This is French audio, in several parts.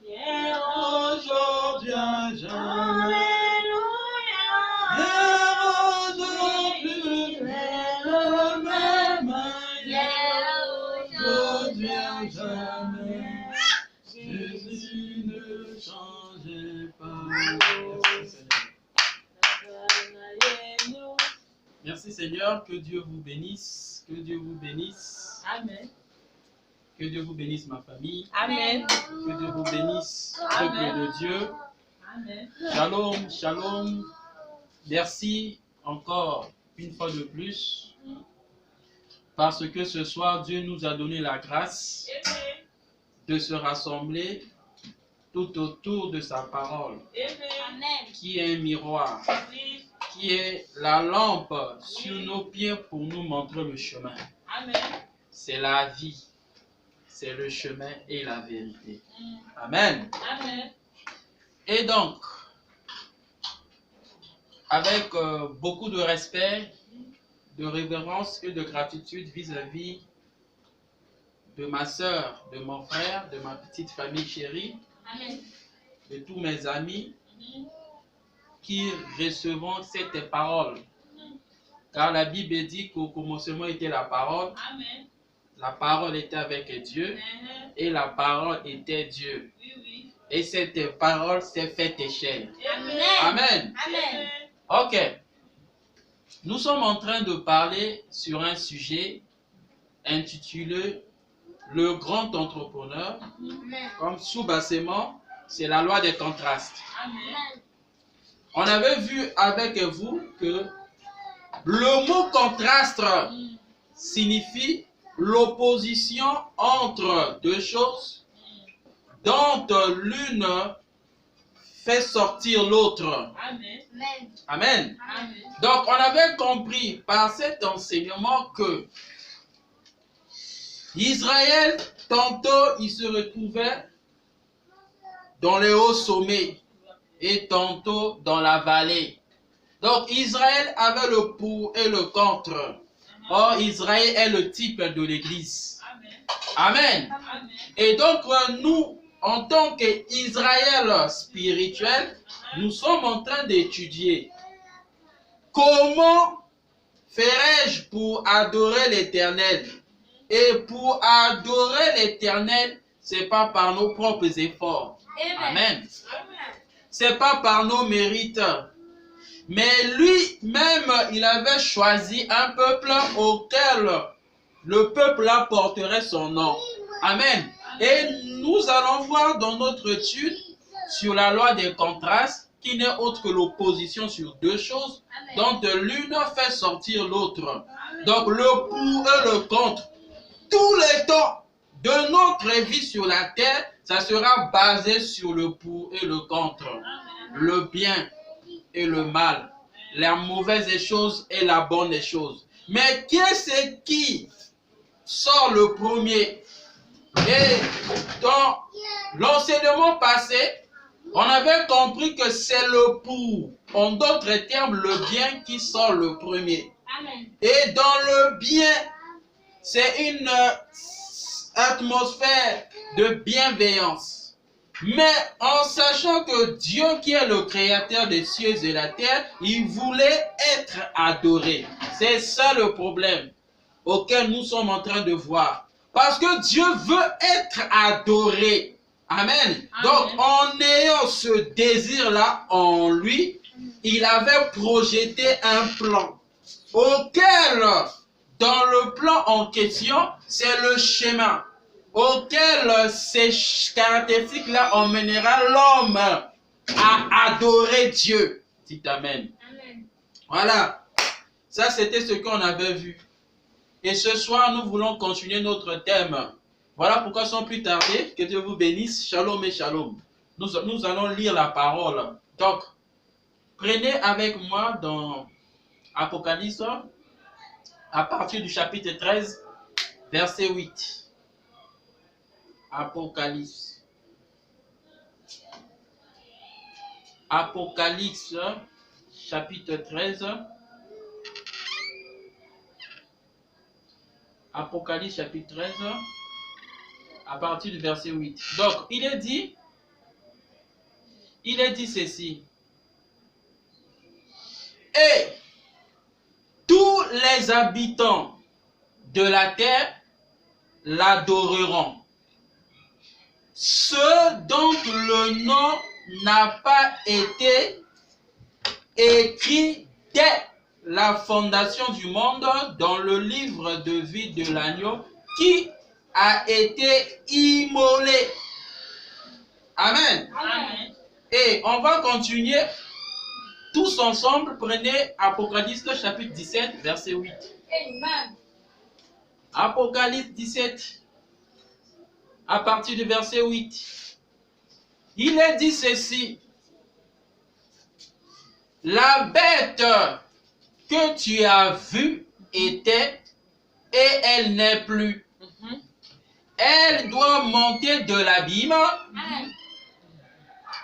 Hier, aujourd'hui, à jamais. Jamais. Jésus ne changeait pas. Merci Seigneur, que Dieu vous bénisse, que Dieu vous bénisse. Amen. Que Dieu vous bénisse ma famille. Amen. Que Dieu vous bénisse, peuple de Dieu. Amen. Shalom, shalom. Merci encore une fois de plus. Parce que ce soir, Dieu nous a donné la grâce de se rassembler tout autour de sa parole, qui est un miroir, qui est la lampe sur nos pieds pour nous montrer le chemin. C'est la vie, c'est le chemin et la vérité. Amen. Amen. Et donc, avec beaucoup de respect, de révérence et de gratitude vis-à-vis de ma soeur, de mon frère, de ma petite famille chérie, Amen. de tous mes amis qui recevront cette parole. Car la Bible dit qu'au commencement était la parole, Amen. la parole était avec Dieu et la parole était Dieu. Oui. Et cette parole s'est faite chair. Amen. Amen. Amen. Ok. Nous sommes en train de parler sur un sujet intitulé Le grand entrepreneur. Comme sous-bassement, c'est la loi des contrastes. Amen. On avait vu avec vous que le mot contraste signifie l'opposition entre deux choses dont l'une fait sortir l'autre. Amen. Amen. Amen. Donc, on avait compris par cet enseignement que Israël, tantôt, il se retrouvait dans les hauts sommets et tantôt dans la vallée. Donc, Israël avait le pour et le contre. Or, Israël est le type de l'Église. Amen. Amen. Et donc, nous, en tant qu'Israël spirituel, nous sommes en train d'étudier comment ferais-je pour adorer l'Éternel. Et pour adorer l'Éternel, ce n'est pas par nos propres efforts. Amen. Ce n'est pas par nos mérites. Mais lui-même, il avait choisi un peuple auquel le peuple apporterait son nom. Amen. Et nous allons voir dans notre étude sur la loi des contrastes, qui n'est autre que l'opposition sur deux choses, dont l'une fait sortir l'autre. Donc le pour et le contre. Tous les temps de notre vie sur la terre, ça sera basé sur le pour et le contre. Le bien et le mal. La mauvaise des choses et la bonne des choses. Mais qu'est-ce qui sort le premier? Et dans l'enseignement passé, on avait compris que c'est le pour, en d'autres termes, le bien qui sort le premier. Amen. Et dans le bien, c'est une atmosphère de bienveillance. Mais en sachant que Dieu qui est le créateur des cieux et de la terre, il voulait être adoré. C'est ça le problème auquel nous sommes en train de voir. Parce que Dieu veut être adoré. Amen. Donc en ayant ce désir-là en lui, il avait projeté un plan auquel, dans le plan en question, c'est le schéma auquel ces caractéristiques-là emmènera l'homme à adorer Dieu. Dites Amen. Amen. Voilà. Ça, c'était ce qu'on avait vu. Et ce soir, nous voulons continuer notre thème. Voilà pourquoi, sans plus tarder, que Dieu vous bénisse. Shalom et shalom. Nous allons lire la parole. Donc, prenez avec moi dans Apocalypse, à partir du chapitre 13, verset 8. Apocalypse. Apocalypse, chapitre 13. Apocalypse, chapitre 13. à partir du verset 8. Donc, il est dit ceci. Et tous les habitants de la terre l'adoreront. Ceux dont le nom n'a pas été écrit dès la fondation du monde dans le livre de vie de l'agneau qui a été immolé. Amen. Amen. Et on va continuer tous ensemble. Prenez Apocalypse chapitre 17, verset 8. Amen. Apocalypse 17, à partir du verset 8. Il est dit ceci. La bête que tu as vue était et elle n'est plus. Elle doit monter de l'abîme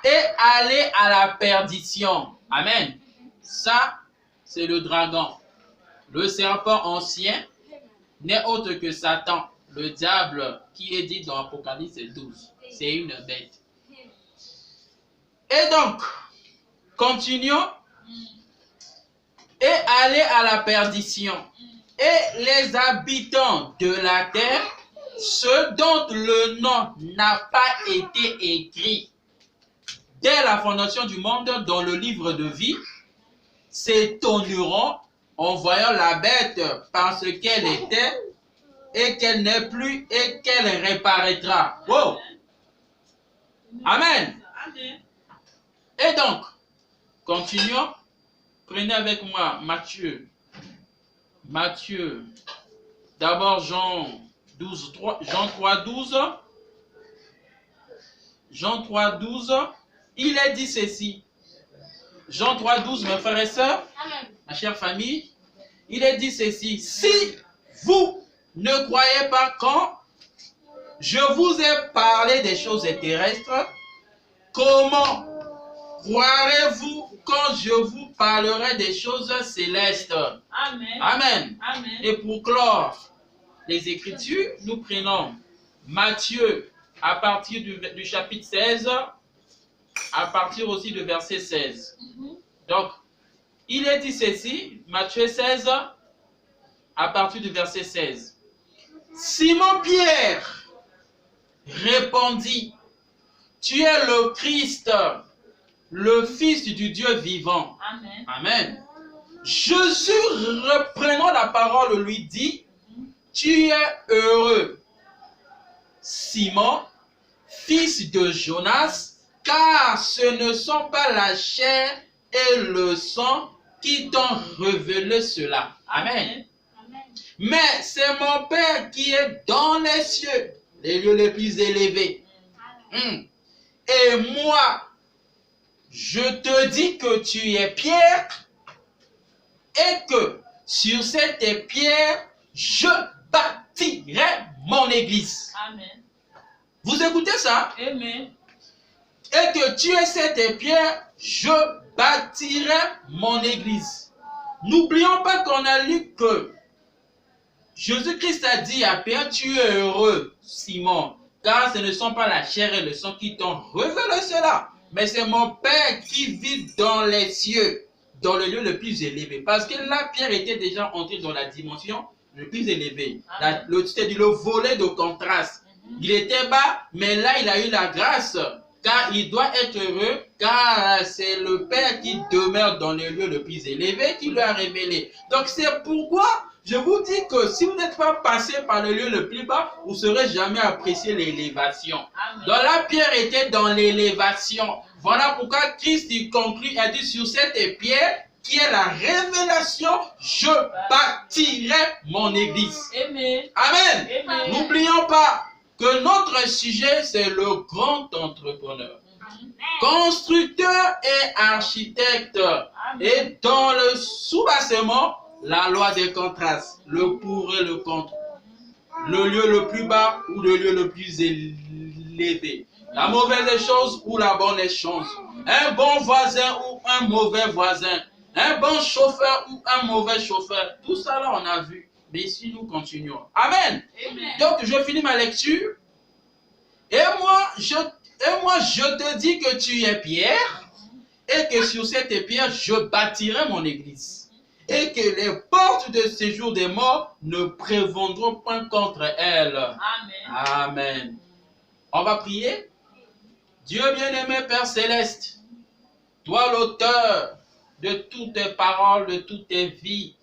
et aller à la perdition. Amen. Ça, c'est le dragon. Le serpent ancien n'est autre que Satan, le diable qui est dit dans Apocalypse 12. C'est une bête. Et donc, continuons. Et aller à la perdition. Et les habitants de la terre, ceux dont le nom n'a pas été écrit dès la fondation du monde dans le livre de vie, s'étonneront en voyant la bête parce qu'elle était et qu'elle n'est plus et qu'elle réapparaîtra. Wow. Amen. Et donc, continuons. Prenez avec moi Matthieu. Matthieu. D'abord Jean 12, 3, Jean 3, 12. Jean 3, 12. Il est dit ceci. Jean 3, 12, mes frères et sœurs, ma chère famille, il est dit ceci. Si vous ne croyez pas quand je vous ai parlé des choses terrestres, comment croirez-vous quand je vous parlerai des choses célestes? Amen. Amen. Amen. Et pour clore les Écritures, nous prenons Matthieu à partir du chapitre 16, à partir aussi du verset 16. Donc, il est dit ceci, Matthieu 16, à partir du verset 16. Simon-Pierre répondit, tu es le Christ, le Fils du Dieu vivant. Amen. Amen. Jésus, reprenant la parole, lui dit, tu es heureux, Simon, fils de Jonas, car ce ne sont pas la chair et le sang qui t'ont révélé cela. Amen. Amen. Mais c'est mon Père qui est dans les cieux, les lieux les plus élevés. Et moi, je te dis que tu es Pierre et que sur cette pierre, je bâtirai mon église. Amen. Vous écoutez ça? Amen. Et que tu es cette pierre, je bâtirai mon église. N'oublions pas qu'on a lu que Jésus-Christ a dit à Pierre, tu es heureux, Simon, car ce ne sont pas la chair et le sang qui t'ont révélé cela, mais c'est mon Père qui vit dans les cieux, dans le lieu le plus élevé. Parce que là, Pierre était déjà entré dans la dimension le plus élevée. C'est-à-dire le volet de contraste. Il était bas, mais là, il a eu la grâce, car il doit être heureux, car c'est le Père qui demeure dans le lieu le plus élevé qui lui a révélé. Donc, c'est pourquoi je vous dis que si vous n'êtes pas passé par le lieu le plus bas, vous ne saurez jamais apprécier l'élévation. Donc là, Pierre était dans l'élévation. Voilà pourquoi Christ il conclut, a dit sur cette pierre qui est la révélation, je bâtirai mon église. Amen. Amen. Amen. N'oublions pas que notre sujet, c'est le grand entrepreneur. Constructeur et architecte. Et dans le sous-bassement, la loi des contrastes, le pour et le contre, le lieu le plus bas ou le lieu le plus élevé, la mauvaise chose ou la bonne chose, un bon voisin ou un mauvais voisin, un bon chauffeur ou un mauvais chauffeur, tout ça là on a vu, mais ici nous continuons. Amen. Amen. Donc je finis ma lecture je te dis que tu es Pierre, et que sur cette pierre, je bâtirai mon église. Et que les portes de séjour des morts ne prévaudront point contre elle. Amen. Amen. On va prier. Dieu bien-aimé, Père Céleste, toi l'auteur de toutes tes paroles, de toutes tes vies,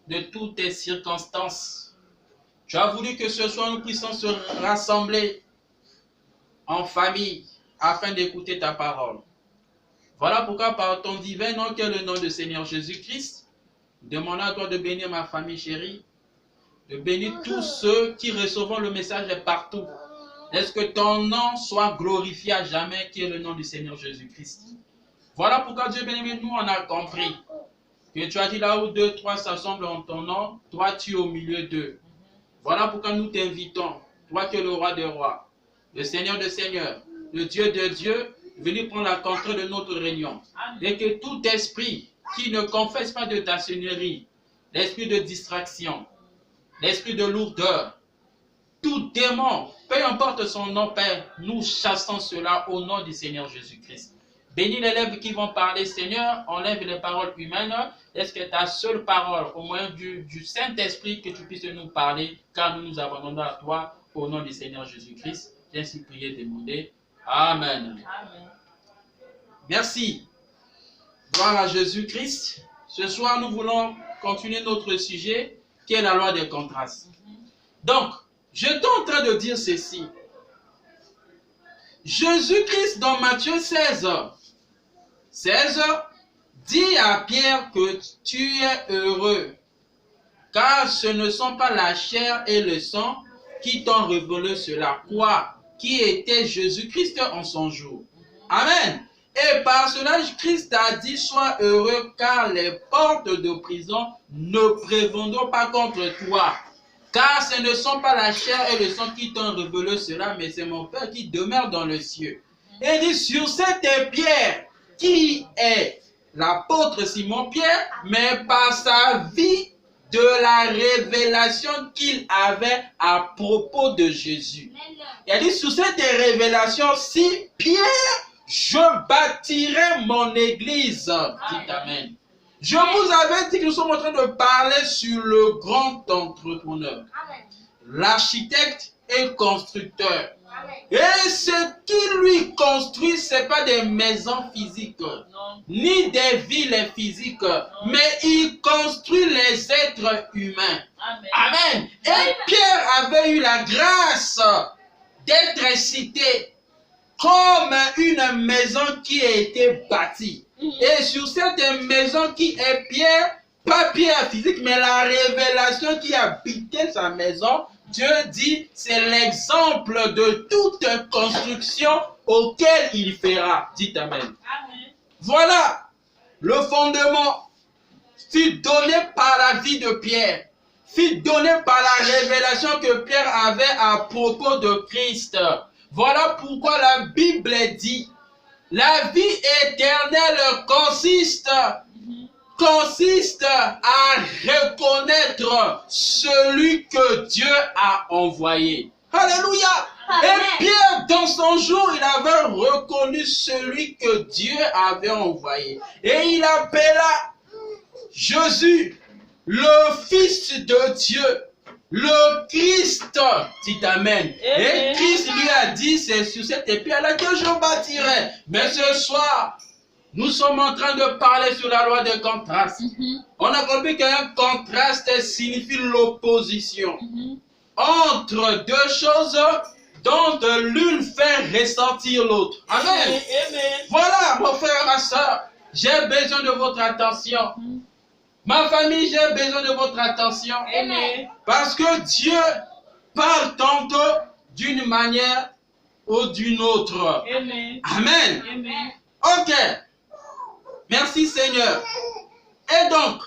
de toutes tes circonstances, tu as voulu que ce soir nous puissions se rassembler en famille afin d'écouter ta parole. Voilà pourquoi par ton divin nom, qui est le nom de Seigneur Jésus-Christ, demandons à toi de bénir ma famille chérie, de bénir tous ceux qui recevront le message partout. Est-ce que ton nom soit glorifié à jamais, qui est le nom du Seigneur Jésus-Christ. Voilà pourquoi Dieu bien-aimé, nous on a compris que tu as dit là où 2, 3 s'assemblent en ton nom, toi tu es au milieu d'eux. Voilà pourquoi nous t'invitons, toi qui es le roi des rois, le Seigneur des seigneurs, le Dieu de Dieu, venir prendre la contrôle de notre réunion. Et que tout esprit qui ne confesse pas de ta seigneurie, l'esprit de distraction, l'esprit de lourdeur, tout démon, peu importe son nom, Père, nous chassons cela au nom du Seigneur Jésus-Christ. Bénis les lèvres qui vont parler, Seigneur, enlève les paroles humaines. Est-ce que ta seule parole, au moyen du Saint-Esprit, que tu puisses nous parler, car nous nous abandonnons à toi, au nom du Seigneur Jésus-Christ. J'ai ainsi prié et demandé. Amen. Amen. Merci. Gloire à Jésus-Christ. Ce soir, nous voulons continuer notre sujet, qui est la loi des contrastes. Donc, je suis en train de dire ceci. Jésus-Christ, dans Matthieu 16, dit à Pierre que tu es heureux, car ce ne sont pas la chair et le sang qui t'ont révélé cela. Quoi? Qui était Jésus-Christ en son jour. Amen. Et par cela, Christ a dit, sois heureux, car les portes de prison ne prévaudront pas contre toi. Car ce ne sont pas la chair et le sang qui t'ont révélé cela, mais c'est mon Père qui demeure dans le ciel. Et il dit, sur cette pierre, qui est l'apôtre Simon-Pierre, mais par sa vie de la révélation qu'il avait à propos de Jésus. Il dit, sur cette révélation-ci, Pierre, je bâtirai mon église. Dites Amen. Je vous avais dit que nous sommes en train de parler sur le grand entrepreneur, l'architecte et constructeur. Et ce qui lui construit, ce n'est pas des maisons physiques, ni des villes physiques, mais il construit les êtres humains. Amen. Et Pierre avait eu la grâce d'être cité comme une maison qui a été bâtie. Et sur cette maison qui est Pierre, pas Pierre physique, mais la révélation qui habitait sa maison, Dieu dit, c'est l'exemple de toute construction auquel il fera. Dites Amen. Amen. Voilà, le fondement fut donné par la vie de Pierre, fut donné par la révélation que Pierre avait à propos de Christ. Voilà pourquoi la Bible dit, la vie éternelle consiste à reconnaître celui que Dieu a envoyé. Alléluia. Amen. Et Pierre, dans son jour, il avait reconnu celui que Dieu avait envoyé. Et il appela Jésus, le Fils de Dieu, le Christ. Dites Amen. Et Christ lui a dit, c'est sur cette pierre-là que je bâtirai. Mais ce soir, nous sommes en train de parler sur la loi des contrastes. On a compris qu'un contraste signifie l'opposition entre deux choses dont l'une fait ressentir l'autre. Amen. Voilà, mon frère, ma soeur, j'ai besoin de votre attention. Ma famille, j'ai besoin de votre attention. Amen. Parce que Dieu parle tantôt d'une manière ou d'une autre. Amen. Amen. Amen. Ok. Merci Seigneur. Et donc,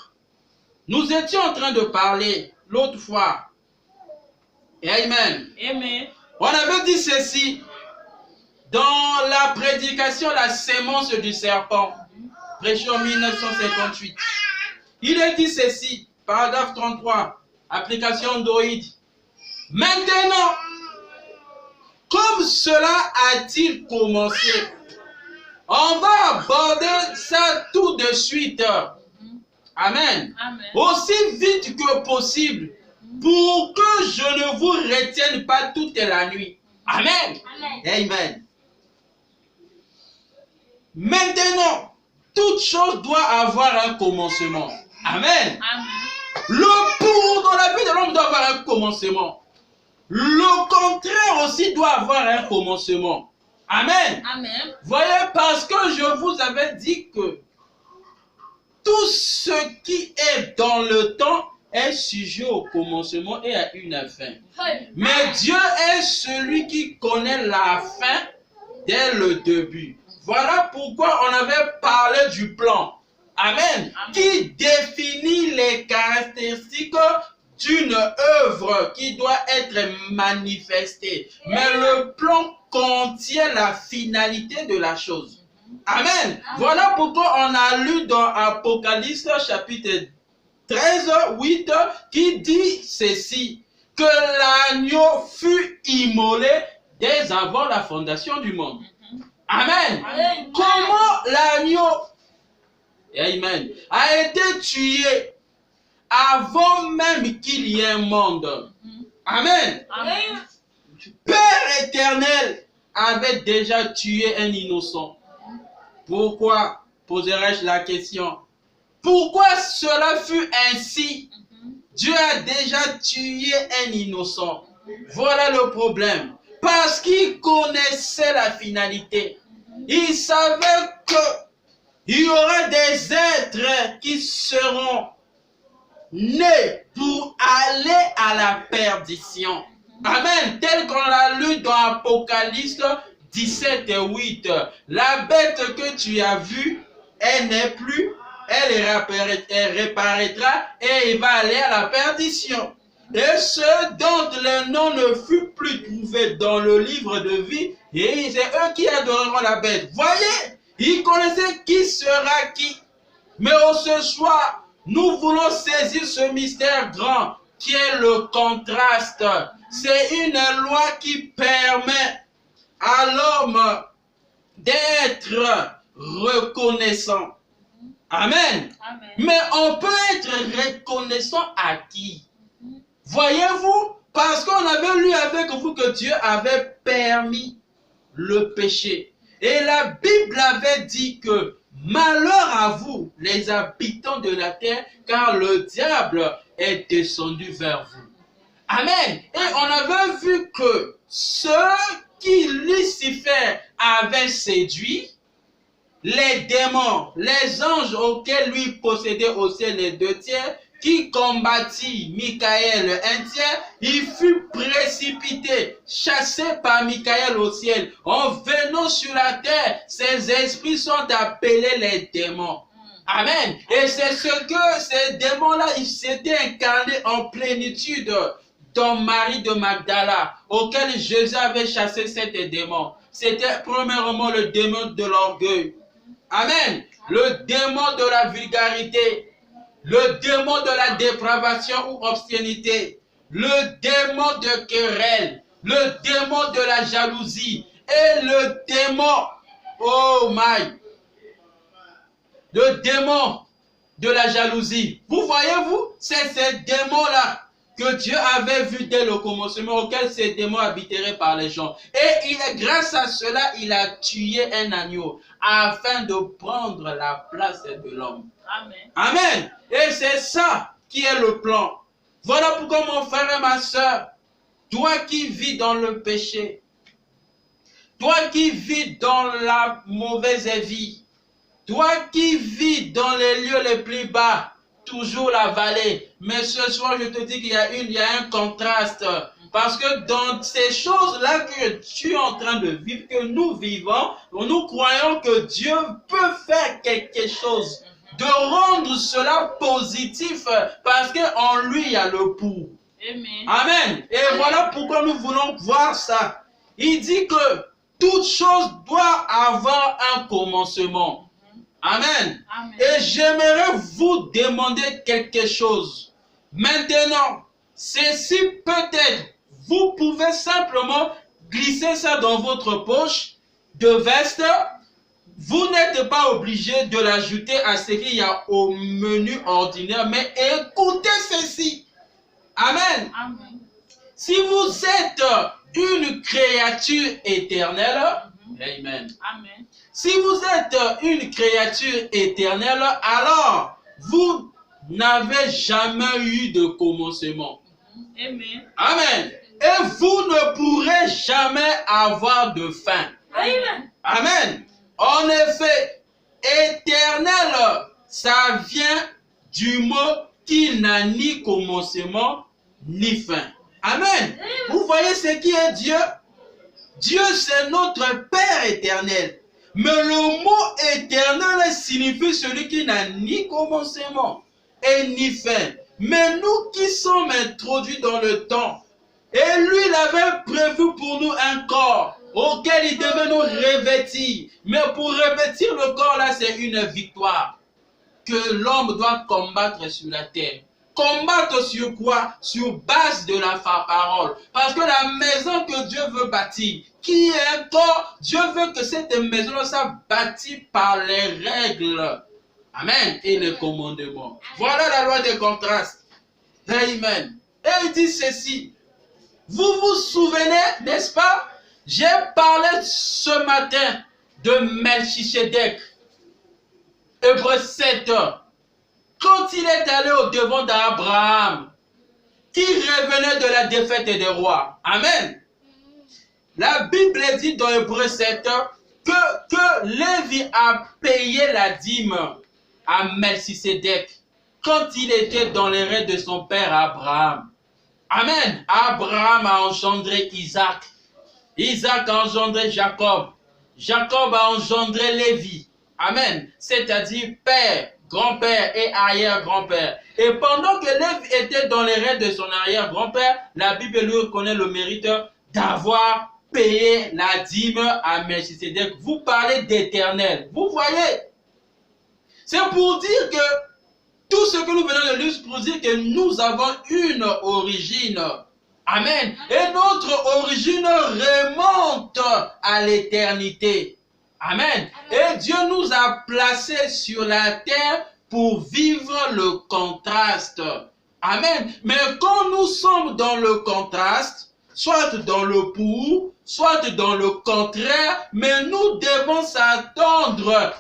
nous étions en train de parler l'autre fois. Amen. Amen. On avait dit ceci dans la prédication, la sémence du serpent, prêché en 1958. Il est dit ceci, paragraphe 33, application Android. Maintenant, comme cela a-t-il commencé? On va aborder ça tout de suite. Amen. Amen. Aussi vite que possible, pour que je ne vous retienne pas toute la nuit. Amen. Amen. Amen. Maintenant, toute chose doit avoir un commencement. Amen. Amen. Le pour dans la vie de l'homme doit avoir un commencement. Le contraire aussi doit avoir un commencement. Amen. Amen. Voyez, parce que je vous avais dit que tout ce qui est dans le temps est sujet au commencement et à une fin. Mais Dieu est celui qui connaît la fin dès le début. Voilà pourquoi on avait parlé du plan. Amen. Amen. Qui définit les caractéristiques d'une œuvre qui doit être manifestée. Mais le plan contient la finalité de la chose. Amen. Amen. Voilà pourquoi on a lu dans Apocalypse chapitre 13, 8, qui dit ceci, que l'agneau fut immolé dès avant la fondation du monde. Amen. Amen. Comment l'agneau, amen, a été tué avant même qu'il y ait un monde. Amen. Amen. Père éternel avait déjà tué un innocent. Pourquoi, poserai-je la question? Pourquoi cela fut ainsi? Dieu a déjà tué un innocent. Voilà le problème. Parce qu'il connaissait la finalité. Il savait qu'il y aurait des êtres qui seront nés pour aller à la perdition. Amen. Tel qu'on l'a lu dans Apocalypse 17 et 8. La bête que tu as vue, elle n'est plus, elle réapparaîtra et il va aller à la perdition. Et ceux dont le nom ne fut plus trouvé dans le livre de vie, et c'est eux qui adoreront la bête. Voyez, ils connaissaient qui sera qui. Mais ce soir, nous voulons saisir ce mystère grand qui est le contraste. C'est une loi qui permet à l'homme d'être reconnaissant. Amen. Amen. Mais on peut être reconnaissant à qui? Voyez-vous, parce qu'on avait lu avec vous que Dieu avait permis le péché. Et la Bible avait dit que malheur à vous, les habitants de la terre, car le diable est descendu vers vous. Amen. Et on avait vu que ceux qui Lucifer avait séduit, les démons, les anges auxquels lui possédait au ciel les 2 tiers, qui combattit Michael un tiers, il fut précipité, chassé par Michael au ciel. En venant sur la terre, ces esprits sont appelés les démons. Amen. Et c'est ce que ces démons-là, ils s'étaient incarnés en plénitude dans Marie de Magdala, auquel Jésus avait chassé ces démons. C'était premièrement le démon de l'orgueil. Amen. Le démon de la vulgarité. Le démon de la dépravation ou obscénité, le démon de querelle, le démon de la jalousie et le démon, oh my, le démon de la jalousie. Vous voyez-vous, c'est ces démons-là que Dieu avait vu dès le commencement, auxquels ces démons habiteraient par les gens. Et grâce à cela, il a tué un agneau afin de prendre la place de l'homme. Amen. Amen. Et c'est ça qui est le plan. Voilà pourquoi mon frère et ma soeur, toi qui vis dans le péché, toi qui vis dans la mauvaise vie, toi qui vis dans les lieux les plus bas, toujours la vallée. Mais ce soir, je te dis qu'il y a un contraste. Parce que dans ces choses-là que tu es en train de vivre, que nous vivons, nous croyons que Dieu peut faire quelque chose, de rendre cela positif, parce qu'en lui, il y a le pour. Amen. Amen. Et Amen. Voilà pourquoi nous voulons voir ça. Il dit que toute chose doit avoir un commencement. Amen. Amen. Et j'aimerais vous demander quelque chose. Maintenant, ceci peut-être, vous pouvez simplement glissez ça dans votre poche de veste. Vous n'êtes pas obligé de l'ajouter à ce qu'il y a au menu ordinaire, mais écoutez ceci. Amen. Amen. Si vous êtes une créature éternelle, Amen. Amen. Si vous êtes une créature éternelle, alors vous n'avez jamais eu de commencement. Amen. Amen. Et vous ne pourrez jamais avoir de fin. Amen. Amen. En effet, éternel, ça vient du mot qui n'a ni commencement ni fin. Amen. Vous voyez ce qui est Dieu? Dieu, c'est notre Père éternel. Mais le mot éternel signifie celui qui n'a ni commencement et ni fin. Mais nous qui sommes introduits dans le temps, et lui, il avait prévu pour nous un corps auquel il devait nous revêtir. Mais pour revêtir le corps, là, c'est une victoire que l'homme doit combattre sur la terre. Combattre sur quoi? Sur base de la parole. Parce que la maison que Dieu veut bâtir, qui est un corps, Dieu veut que cette maison soit bâtie par les règles. Amen. Et les commandements. Voilà la loi des contrastes. Amen. Et il dit ceci. Vous vous souvenez, n'est-ce pas? J'ai parlé ce matin de Melchisedec. Hébreux 7. Quand il est allé au devant d'Abraham, qui revenait de la défaite des rois. Amen. La Bible dit dans Hébreux 7 que Lévi a payé la dîme à Melchisedec quand il était dans les rêves de son père Abraham. Amen. Abraham a engendré Isaac. Isaac a engendré Jacob. Jacob a engendré Lévi. Amen. C'est-à-dire père, grand-père et arrière-grand-père. Et pendant que Lévi était dans les rêves de son arrière-grand-père, la Bible lui reconnaît le mérite d'avoir payé la dîme à Melchisedec. Vous parlez d'éternel. Vous voyez? C'est pour dire que tout ce que nous venons de lire, c'est pour dire que nous avons une origine. Amen. Et notre origine remonte à l'éternité. Amen. Et Dieu nous a placés sur la terre pour vivre le contraste. Amen. Mais quand nous sommes dans le contraste, soit dans le pour, soit dans le contraire, mais nous devons s'attendre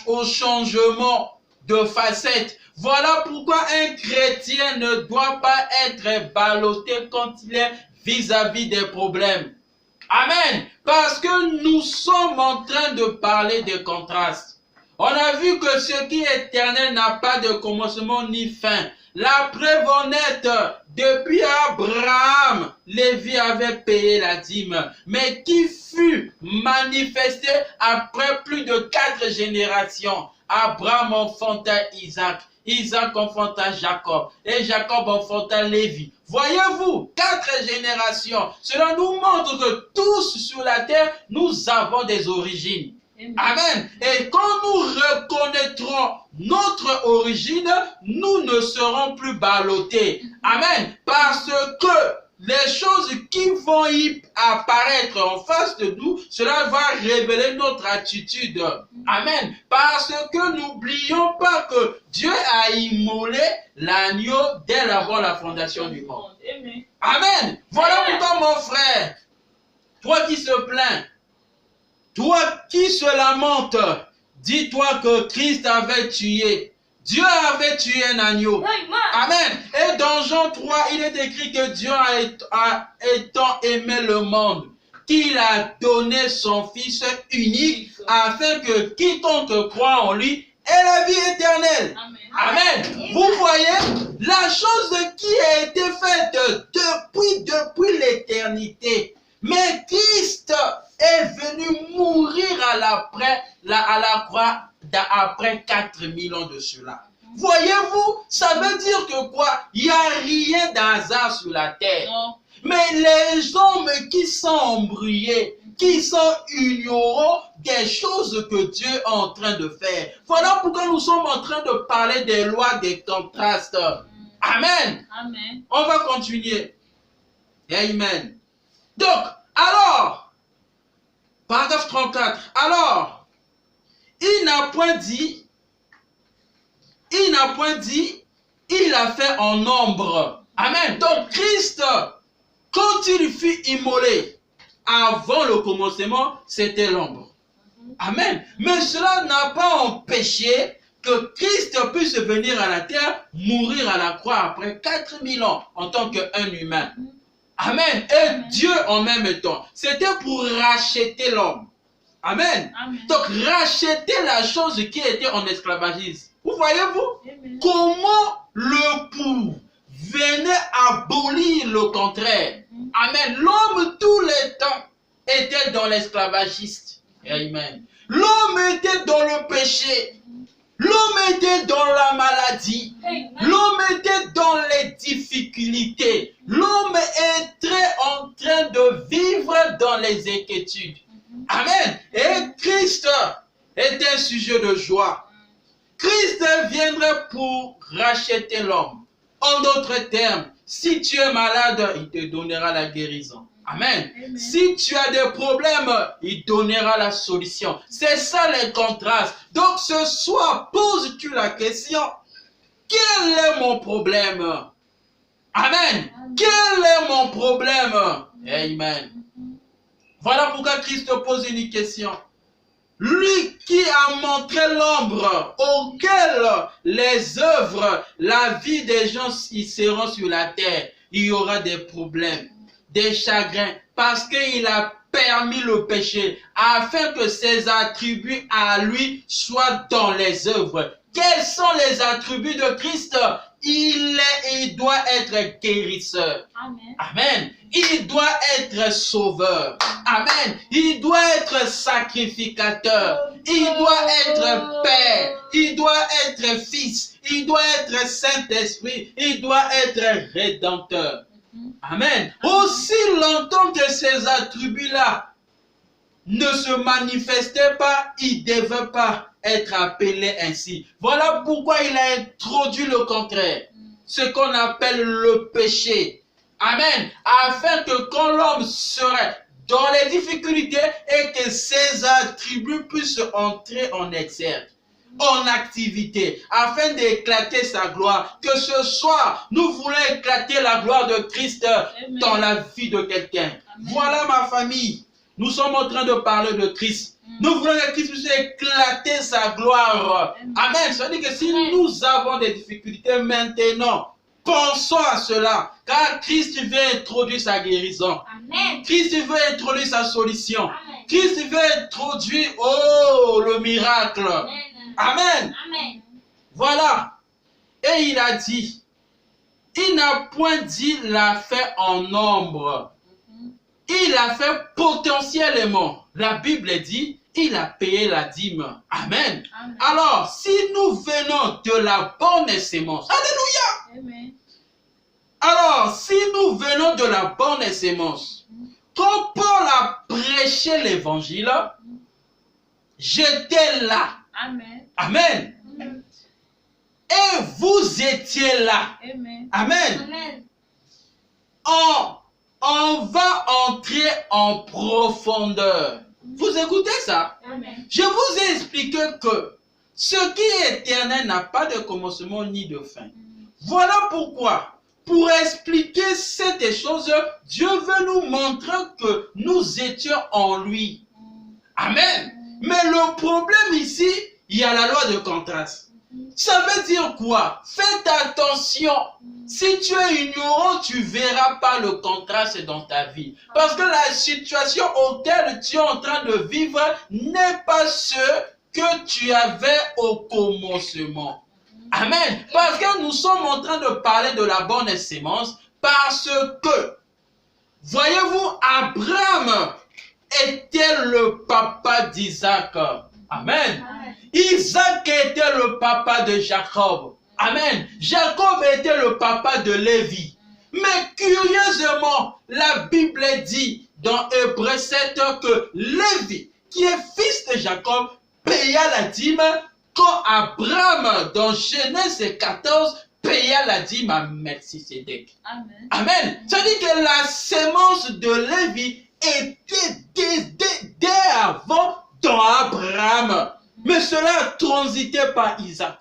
au changement de facette. Voilà pourquoi un chrétien ne doit pas être ballotté quand il est vis-à-vis des problèmes. Amen. Parce que nous sommes en train de parler de contrastes. On a vu que ce qui est éternel n'a pas de commencement ni fin. La preuve honnête, depuis Abraham, Lévi avait payé la dîme, mais qui fut manifesté après plus de 4 générations. Abraham enfanta Isaac, Isaac enfanta Jacob, et Jacob enfanta Lévi. Voyez-vous, 4 générations. Cela nous montre que tous sur la terre, nous avons des origines. Amen. Et quand nous reconnaîtrons notre origine, nous ne serons plus ballottés. Amen. Parce que les choses qui vont y apparaître en face de nous, cela va révéler notre attitude. Amen. Parce que n'oublions pas que Dieu a immolé l'agneau dès avant la fondation du monde. Amen. Voilà pourquoi mon frère, toi qui se plains, toi qui se lamente, dis-toi que Christ avait tué. Dieu avait tué un agneau. Amen. Et dans Jean 3, il est écrit que Dieu a étant aimé le monde, qu'il a donné son Fils unique, afin que quiconque croit en lui ait la vie éternelle. Amen. Vous voyez, la chose qui a été faite depuis l'éternité. Mais Christ est venu mourir à la croix après 4000 ans de cela. Voyez-vous, ça veut dire que quoi? Il n'y a rien d'hasard sur la terre. Non. Mais les hommes qui sont embrouillés, qui sont ignorants des choses que Dieu est en train de faire. Voilà pourquoi nous sommes en train de parler des lois des contrastes. Amen. Amen. On va continuer. Amen. Donc, Alors, paragraphe 34. Alors, il n'a point dit, il a fait en nombre. Amen. Donc, Christ, quand il fut immolé, avant le commencement, c'était l'ombre. Amen. Mais cela n'a pas empêché que Christ puisse venir à la terre, mourir à la croix après 4000 ans en tant qu'un humain. Amen. Et Dieu en même temps. C'était pour racheter l'homme. Amen. Donc, racheter la chose qui était en esclavagisme. Vous voyez-vous comment le pour venait abolir le contraire. Amen. L'homme, tous les temps, était dans l'esclavagisme. Amen. L'homme était dans le péché. L'homme était dans la maladie. L'homme était dans les difficultés. L'homme était en train de vivre dans les inquiétudes. Amen. Et Christ est un sujet de joie. Christ viendrait pour racheter l'homme. En d'autres termes, si tu es malade, il te donnera la guérison. Amen. Amen. Si tu as des problèmes, il donnera la solution. C'est ça les contrastes. Donc ce soir, poses-tu la question, quel est mon problème? Amen. Quel est mon problème? Amen. Voilà pourquoi Christ pose une question. Lui qui a montré l'ombre auquel les œuvres, la vie des gens y seront sur la terre, il y aura des problèmes, des chagrins, parce qu'il a permis le péché, afin que ses attributs à lui soient dans les œuvres. Quels sont les attributs de Christ? Il doit être guérisseur. Amen. Amen. Il doit être sauveur. Amen. Il doit être sacrificateur. Il doit être père. Il doit être fils. Il doit être Saint-Esprit. Il doit être rédempteur. Amen. Aussi longtemps que ces attributs-là ne se manifestaient pas, il ne devait pas être appelé ainsi. Voilà pourquoi il a introduit le contraire, ce qu'on appelle le péché. Amen. Afin que quand l'homme serait dans les difficultés et que ses attributs puissent entrer en exergue, en activité, afin d'éclater sa gloire. Que ce soir, nous voulons éclater la gloire de Christ dans la vie de quelqu'un. Voilà ma famille. Nous sommes en train de parler de Christ. Nous voulons que Christ puisse éclater sa gloire. Amen. Ça veut dire que si nous avons des difficultés maintenant, pensons à cela. Car Christ veut introduire sa guérison. Amen. Christ veut introduire sa solution. Amen. Christ veut introduire, le miracle. Amen. Amen. Amen. Voilà. Et il a dit, il n'a point dit l'a fait en nombre. Il a fait potentiellement. La Bible dit, il a payé la dîme. Amen. Amen. Alors, si nous venons de la bonne sémence, alléluia. Amen. Alors, si nous venons de la bonne sémence, quand Paul a prêché l'évangile, j'étais là. Amen. Amen. Amen. Et vous étiez là. Amen. Amen. Amen. On va entrer en profondeur. Vous écoutez ça? Amen. Je vous ai expliqué que ce qui est éternel n'a pas de commencement ni de fin. Voilà pourquoi, pour expliquer cette chose, Dieu veut nous montrer que nous étions en lui. Amen. Mais le problème ici, il y a la loi de contraste. Ça veut dire quoi? Faites attention. Si tu es ignorant, tu ne verras pas le contraste dans ta vie. Parce que la situation auquel tu es en train de vivre n'est pas ce que tu avais au commencement. Amen. Parce que nous sommes en train de parler de la bonne sémence. Parce que, voyez-vous, Abraham était le papa d'Isaac. Amen. Isaac était le papa de Jacob. Amen. Jacob était le papa de Lévi. Mais curieusement, la Bible dit dans Hébreux 7 que Lévi, qui est fils de Jacob, paya la dîme quand Abraham, dans Genèse 14, paya la dîme à Melchisédek. Amen. Amen. Ça dit que la sémence de Lévi était dès avant dans Abraham. Mais cela a transité par Isaac.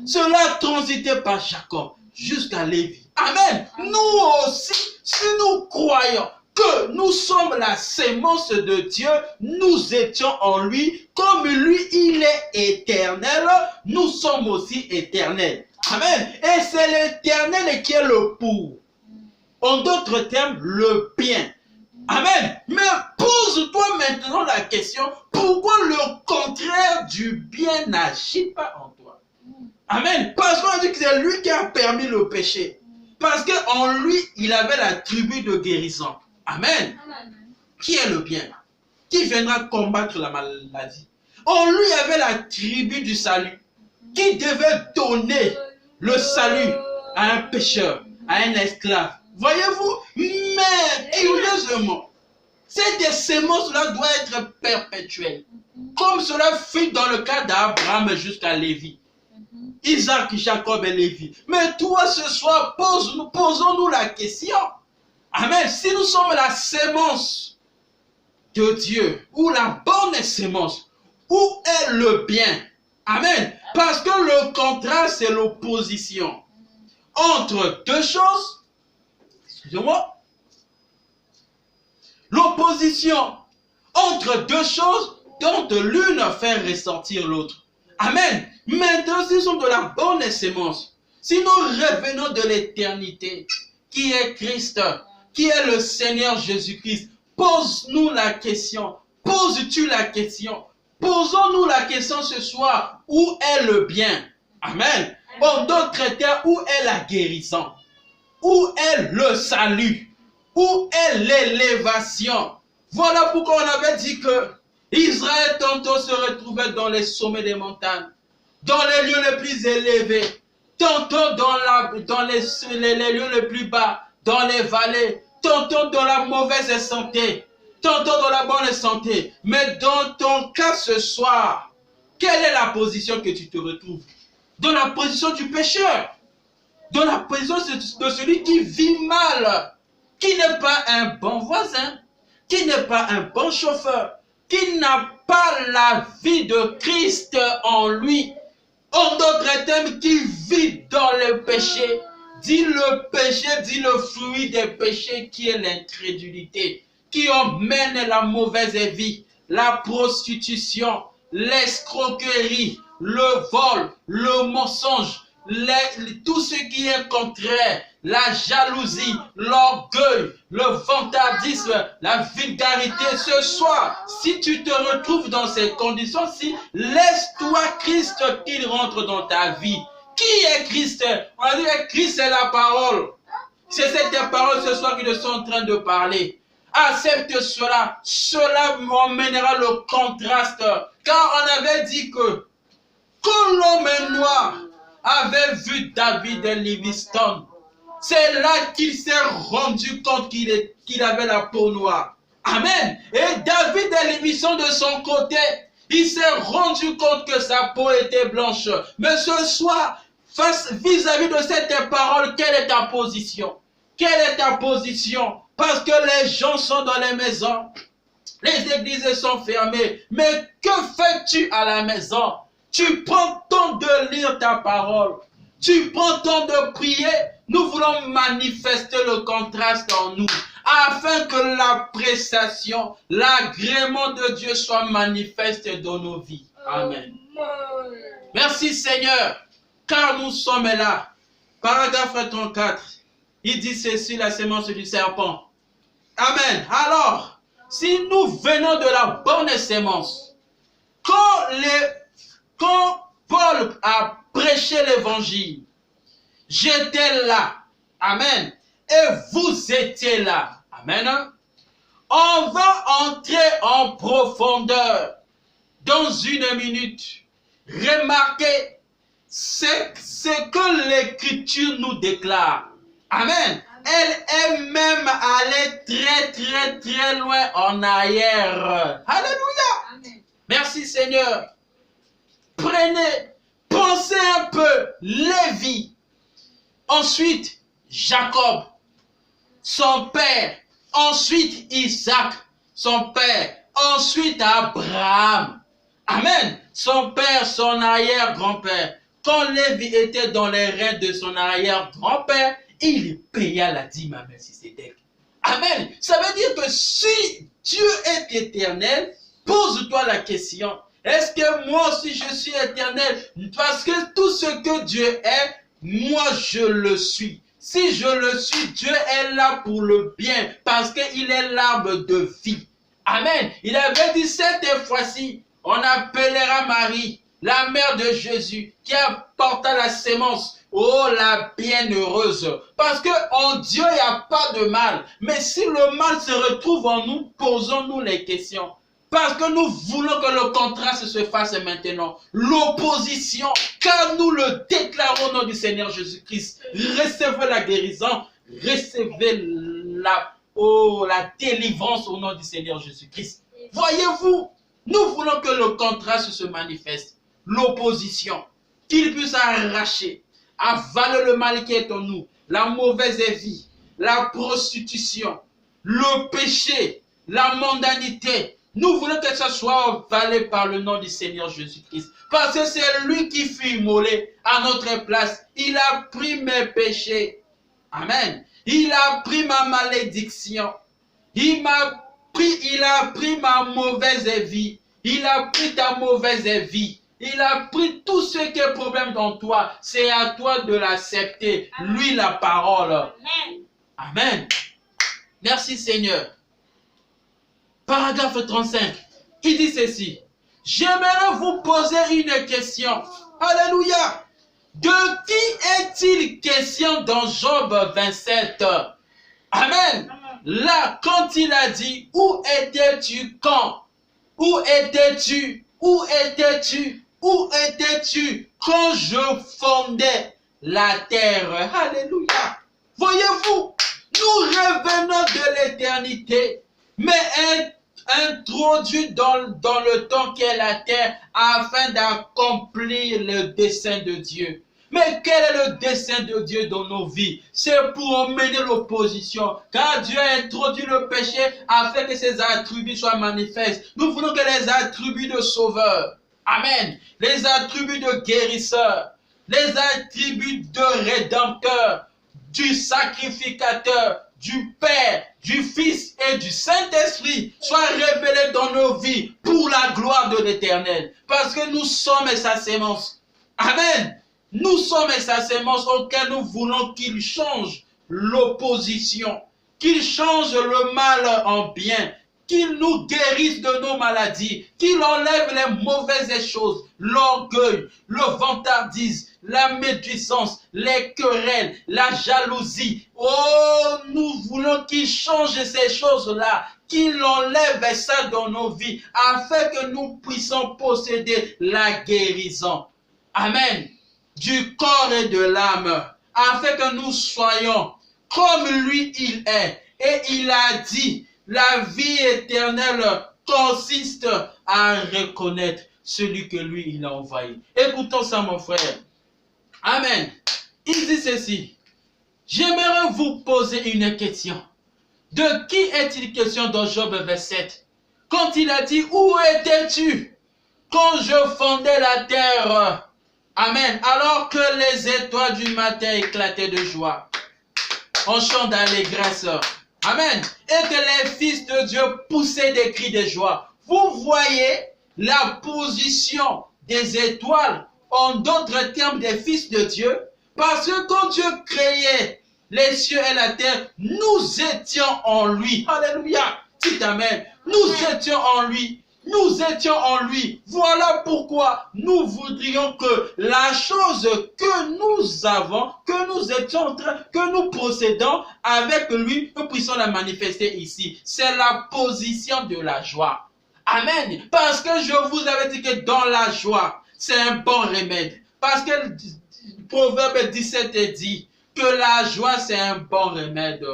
Cela a transité par Jacob jusqu'à Lévi. Amen. Nous aussi, si nous croyons que nous sommes la sémence de Dieu, nous étions en lui, comme lui, il est éternel, nous sommes aussi éternels. Amen. Et c'est l'éternel qui est le pour. En d'autres termes, le bien. Amen. Mais pose-toi maintenant la question, pourquoi le contraire du bien n'agit pas en toi? Amen. Parce qu'on a dit que c'est lui qui a permis le péché. Parce qu'en lui, il avait la tribu de guérison. Amen. Qui est le bien? Qui viendra combattre la maladie? En lui, il y avait la tribu du salut. Qui devait donner le salut à un pécheur, à un esclave. Voyez-vous? Mais, curieusement, cette sémence-là doit être perpétuelle. Comme cela fut dans le cas d'Abraham jusqu'à Lévi. Isaac, Jacob et Lévi. Mais toi, ce soir, posons-nous la question. Amen. Si nous sommes la sémence de Dieu, ou la bonne sémence, où est le bien? Amen. Parce que le contraire, c'est l'opposition entre deux choses. Excusez-moi. L'opposition entre deux choses dont l'une fait ressortir l'autre. Amen. Maintenant, si nous sommes de la bonne sémence, si nous revenons de l'éternité, qui est Christ, qui est le Seigneur Jésus-Christ, pose-nous la question. Poses-tu la question? Posons-nous la question ce soir. Où est le bien? Amen. En d'autres termes, où est la guérison? Où est le salut? Où est l'élévation? Voilà pourquoi on avait dit que Israël tantôt se retrouvait dans les sommets des montagnes, dans les lieux les plus élevés, tantôt dans les lieux les plus bas, dans les vallées, tantôt dans la mauvaise santé, tantôt dans la bonne santé. Mais dans ton cas ce soir, quelle est la position que tu te retrouves? Dans la position du pécheur, dans la position de celui qui vit mal, qui n'est pas un bon voisin, qui n'est pas un bon chauffeur, qui n'a pas la vie de Christ en lui. En d'autres termes, qui vit dans le péché. Dit le péché, dit le fruit des péchés qui est l'incrédulité, qui emmène la mauvaise vie, la prostitution, l'escroquerie, le vol, le mensonge, tout ce qui est contraire, la jalousie, l'orgueil, le vantardisme, la vulgarité. Ce soir, si tu te retrouves dans ces conditions-ci, laisse-toi Christ qu'il rentre dans ta vie. Qui est Christ? On a dit que Christ est la parole. C'est cette parole ce soir que nous sommes en train de parler. Accepte cela. Cela emmènera le contraste. Car on avait dit que quand l'homme noir avait vu David Livingstone, c'est là qu'il s'est rendu compte qu'il avait la peau noire. Amen. Et David Livingstone de son côté, il s'est rendu compte que sa peau était blanche. Mais ce soir, vis-à-vis de cette parole, quelle est ta position? Quelle est ta position? Parce que les gens sont dans les maisons, les églises sont fermées. Mais que fais-tu à la maison? Tu prends le temps de lire ta parole. Tu prends le temps de prier. Nous voulons manifester le contraste en nous, afin que l'appréciation, l'agrément de Dieu soit manifeste dans nos vies. Amen. Merci Seigneur, car nous sommes là. Paragraphe 34, il dit ceci, la sémence du serpent. Amen. Alors, si nous venons de la bonne sémence, quand Paul a prêché l'évangile, j'étais là. Amen. Et vous étiez là. Amen. On va entrer en profondeur dans une minute. Remarquez ce que l'Écriture nous déclare. Amen. Elle est même allée très loin en arrière. Alléluia. Amen. Merci Seigneur. Pensez un peu, Lévi. Ensuite, Jacob, son père. Ensuite, Isaac. son père, ensuite à Abraham. Amen. Son père, son arrière-grand-père. Quand Lévi était dans les rênes de son arrière-grand-père, il paya la dîme à Melchisédek. Amen. Ça veut dire que si Dieu est éternel, pose-toi la question. Est-ce que moi aussi je suis éternel? Parce que tout ce que Dieu est, moi je le suis. Si je le suis, Dieu est là pour le bien, parce qu'il est l'arbre de vie. Amen. Il avait dit cette fois-ci, on appellera Marie, la mère de Jésus, qui apporta la sémence. Oh, la bienheureuse. Parce qu'en Dieu, il n'y a pas de mal. Mais si le mal se retrouve en nous, posons-nous les questions. Parce que nous voulons que le contraste se fasse maintenant. L'opposition, car nous le déclarons au nom du Seigneur Jésus-Christ. Recevez la guérison, recevez la délivrance au nom du Seigneur Jésus-Christ. Voyez-vous, nous voulons que le contraste se manifeste. L'opposition, qu'il puisse arracher, avaler le mal qui est en nous, la mauvaise vie, la prostitution, le péché, la mondanité. Nous voulons que ça soit avalé par le nom du Seigneur Jésus-Christ. Parce que c'est lui qui fut immolé à notre place. Il a pris mes péchés. Amen. Il a pris ma malédiction. Il a pris ma mauvaise vie. Il a pris ta mauvaise vie. Il a pris tout ce qui est problème dans toi. C'est à toi de l'accepter. Lui, la parole. Amen. Amen. Merci Seigneur. Paragraphe 35. Il dit ceci. J'aimerais vous poser une question. Alléluia. De qui est-il question dans Job 27? Amen. Là, quand il a dit, où étais-tu quand? Où étais-tu? Où étais-tu? Où étais-tu quand je fondais la terre? Alléluia. Voyez-vous, nous revenons de l'éternité, mais introduit dans le temps qu'est la terre afin d'accomplir le dessein de Dieu. Mais quel est le dessein de Dieu dans nos vies? C'est pour emmener l'opposition. Car Dieu a introduit le péché afin que ses attributs soient manifestes. Nous voulons que les attributs de sauveur, amen, les attributs de guérisseur, les attributs de rédempteur, du sacrificateur, du Père, du Fils et du Saint-Esprit soient révélés dans nos vies pour la gloire de l'Éternel. Parce que nous sommes sa sémence. Amen. Nous sommes sa sémence auquel nous voulons qu'il change l'opposition, qu'il change le mal en bien, qu'il nous guérisse de nos maladies, qu'il enlève les mauvaises choses, l'orgueil, le vantardise, la médisance, les querelles, la jalousie. Oh, nous voulons qu'il change ces choses-là, qu'il enlève ça dans nos vies, afin que nous puissions posséder la guérison. Amen. Du corps et de l'âme, afin que nous soyons comme lui il est. Et il a dit, la vie éternelle consiste à reconnaître celui que lui il a envoyé. Écoutons ça mon frère. Amen. Il dit ceci. J'aimerais vous poser une question. De qui est-il question dans Job 27? Quand il a dit, où étais-tu quand je fondais la terre? Amen. Alors que les étoiles du matin éclataient de joie. On chante d'allégresse. Amen. Et que les fils de Dieu poussaient des cris de joie. Vous voyez la position des étoiles, en d'autres termes des fils de Dieu. Parce que quand Dieu créait les cieux et la terre, nous étions en lui. Alléluia. Dites amen. Nous étions en lui. Nous étions en lui. Voilà pourquoi nous voudrions que la chose que nous avons, que nous étions en train, que nous possédons avec lui, nous puissions la manifester ici. C'est la position de la joie. Amen. Parce que je vous avais dit que dans la joie, c'est un bon remède. Parce que Proverbe 17 dit que la joie, c'est un bon remède.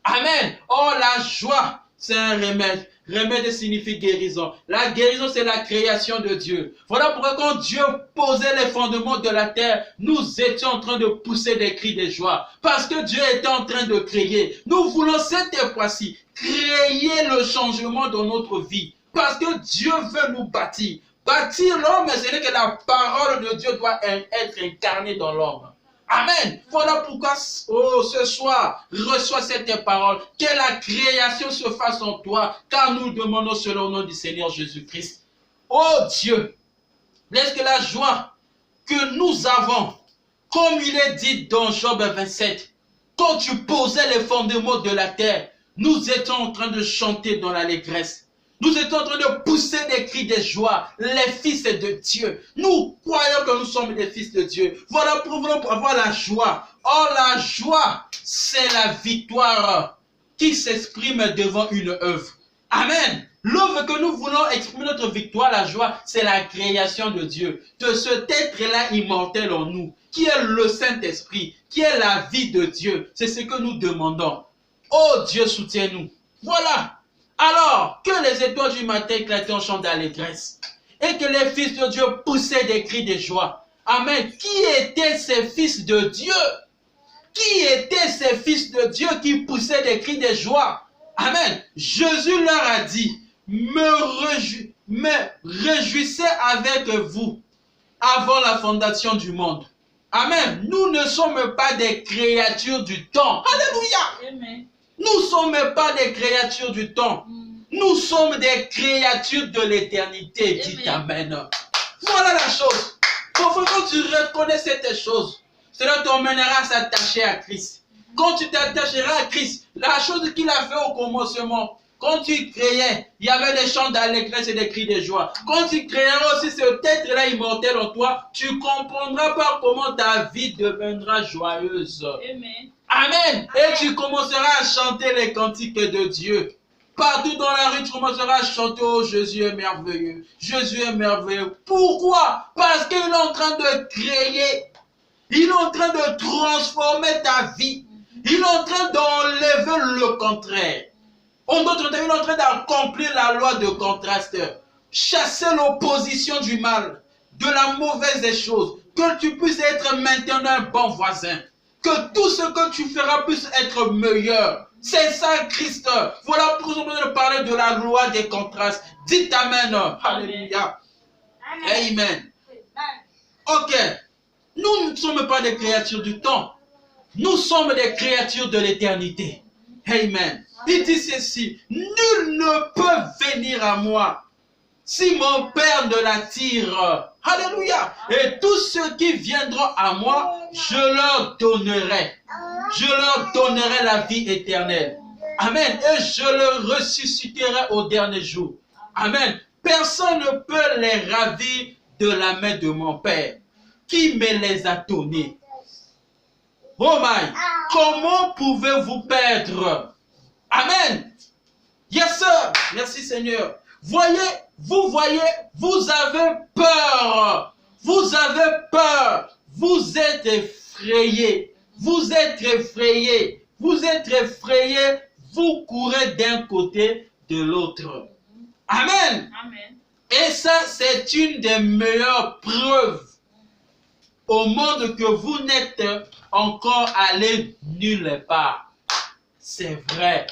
Amen. Oh, la joie, c'est un remède. Remède signifie guérison. La guérison, c'est la création de Dieu. Voilà pourquoi quand Dieu posait les fondements de la terre, nous étions en train de pousser des cris de joie. Parce que Dieu était en train de créer. Nous voulons cette fois-ci créer le changement dans notre vie. Parce que Dieu veut nous bâtir. Bâtir l'homme, c'est que la parole de Dieu doit être incarnée dans l'homme. Amen. Voilà pourquoi ce soir, reçois cette parole. Que la création se fasse en toi, car nous demandons cela au nom du Seigneur Jésus-Christ. Oh Dieu, laisse que la joie que nous avons, comme il est dit dans Job 27, quand tu posais les fondements de la terre, nous étions en train de chanter dans l'allégresse. Nous étions en train de pousser des cris de joie, les fils de Dieu. Nous croyons que nous sommes des fils de Dieu. Voilà pour avoir la joie. Oh, la joie, c'est la victoire qui s'exprime devant une œuvre. Amen. L'œuvre que nous voulons exprimer notre victoire, la joie, c'est la création de Dieu. De cet être-là immortel en nous, qui est le Saint-Esprit, qui est la vie de Dieu. C'est ce que nous demandons. Oh Dieu, soutiens-nous. Voilà. Alors, que les étoiles du matin éclataient en chant d'allégresse et que les fils de Dieu poussaient des cris de joie. Amen. Qui étaient ces fils de Dieu? Qui étaient ces fils de Dieu qui poussaient des cris de joie? Amen. Jésus leur a dit, me réjouissez avec vous avant la fondation du monde. Amen. Nous ne sommes pas des créatures du temps. Alléluia. Amen. Nous ne sommes pas des créatures du temps. Nous sommes des créatures de l'éternité. Dites Amen. Voilà la chose. Quand tu reconnais cette chose, cela t'emmènera à s'attacher à Christ. Quand tu t'attacheras à Christ, la chose qu'il a fait au commencement, quand tu créais, il y avait des chants d'allégresse et des cris de joie. Quand tu créeras aussi cet être-là immortel en toi, tu comprendras pas comment ta vie deviendra joyeuse. Amen. Amen. Et tu commenceras à chanter les cantiques de Dieu. Partout dans la rue, tu commenceras à chanter, oh Jésus est merveilleux. Jésus est merveilleux. Pourquoi? Parce qu'il est en train de créer. Il est en train de transformer ta vie. Il est en train d'enlever le contraire. En d'autres termes, il est en train d'accomplir la loi de contraste. Chasser l'opposition du mal, de la mauvaise des choses. Que tu puisses être maintenant un bon voisin. Que tout ce que tu feras puisse être meilleur. C'est ça Christ. Voilà pour nous parler de la loi des contrastes. Dites Amen. Alléluia. Amen. Ok. Nous ne sommes pas des créatures du temps. Nous sommes des créatures de l'éternité. Amen. Il dit ceci. Nul ne peut venir à moi si mon Père ne l'attire. Alléluia. Et tous ceux qui viendront à moi, je leur donnerai. Je leur donnerai la vie éternelle. Amen. Et je le ressusciterai au dernier jour. Amen. Personne ne peut les ravir de la main de mon Père, qui me les a donnés. Oh my. Comment pouvez-vous perdre? Amen. Yes sir. Merci Seigneur. Vous voyez, vous avez peur. Vous avez peur. Vous êtes effrayé. Vous êtes effrayé. Vous êtes effrayé. Vous courez d'un côté de l'autre. Amen. Amen. Et ça, c'est une des meilleures preuves au monde que vous n'êtes encore allé nulle part. C'est vrai.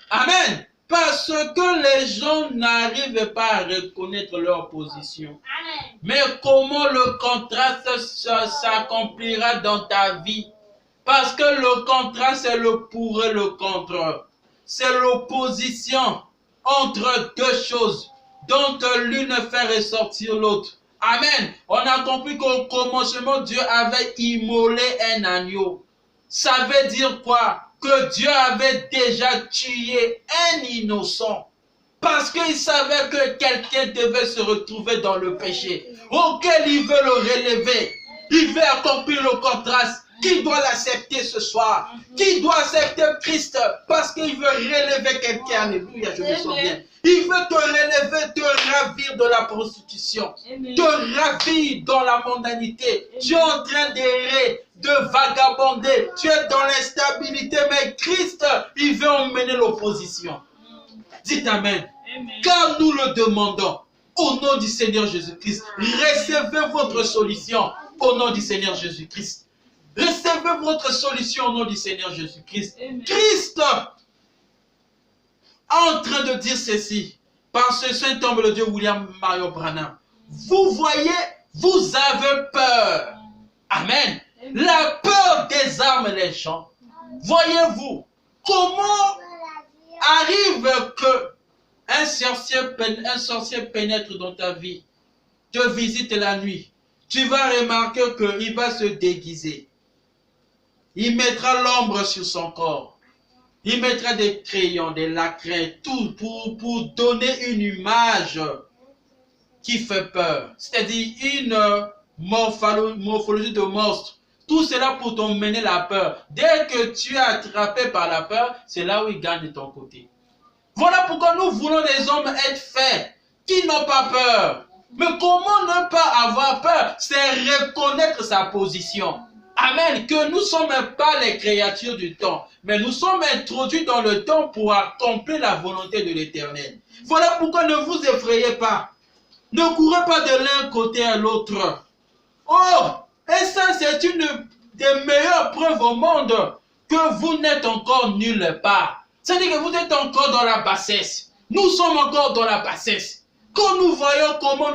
Amen. Parce que les gens n'arrivent pas à reconnaître leur position. Amen. Mais comment le contraste s'accomplira dans ta vie? Parce que le contraste, c'est le pour et le contre. C'est l'opposition entre deux choses, dont l'une fait ressortir l'autre. Amen. On a compris qu'au commencement, Dieu avait immolé un agneau. Ça veut dire quoi? Que Dieu avait déjà tué un innocent. Parce qu'il savait que quelqu'un devait se retrouver dans le péché, auquel il veut le relever. Il veut accomplir le contraste. Qui doit l'accepter ce soir? Qui doit accepter Christ? Parce qu'il veut relever quelqu'un. Alléluia, je me sens bien. Il veut te relever, te ravir de la prostitution. Amen. Te ravir dans la mondanité. Amen. Tu es en train d'errer, de vagabonder. Tu es dans l'instabilité. Mais Christ, il veut emmener l'opposition. Dites Amen. Car nous le demandons au nom du Seigneur Jésus-Christ. Recevez votre solution au nom du Seigneur Jésus-Christ. Recevez votre solution au nom du Seigneur Jésus-Christ. Christ est en train de dire ceci par ce saint homme, le Dieu William Marion Branham. Vous voyez, vous avez peur. Amen. La peur désarme les gens. Voyez-vous comment arrive que un sorcier pénètre dans ta vie, te visite la nuit. Tu vas remarquer qu'il va se déguiser. Il mettra l'ombre sur son corps. Il mettra des crayons, des lacrins, tout pour donner une image qui fait peur. C'est-à-dire une morphologie de monstre. Tout cela pour t'emmener la peur. Dès que tu es attrapé par la peur, c'est là où il gagne de ton côté. Voilà pourquoi nous voulons des hommes être faits, qui n'ont pas peur. Mais comment ne pas avoir peur? C'est reconnaître sa position. Amen. Que nous ne sommes pas les créatures du temps, mais nous sommes introduits dans le temps pour accomplir la volonté de l'Éternel. Voilà pourquoi ne vous effrayez pas. Ne courez pas de l'un côté à l'autre. Oh, et ça c'est une des meilleures preuves au monde que vous n'êtes encore nulle part. C'est-à-dire que vous êtes encore dans la bassesse. Nous sommes encore dans la bassesse. Quand nous voyons comment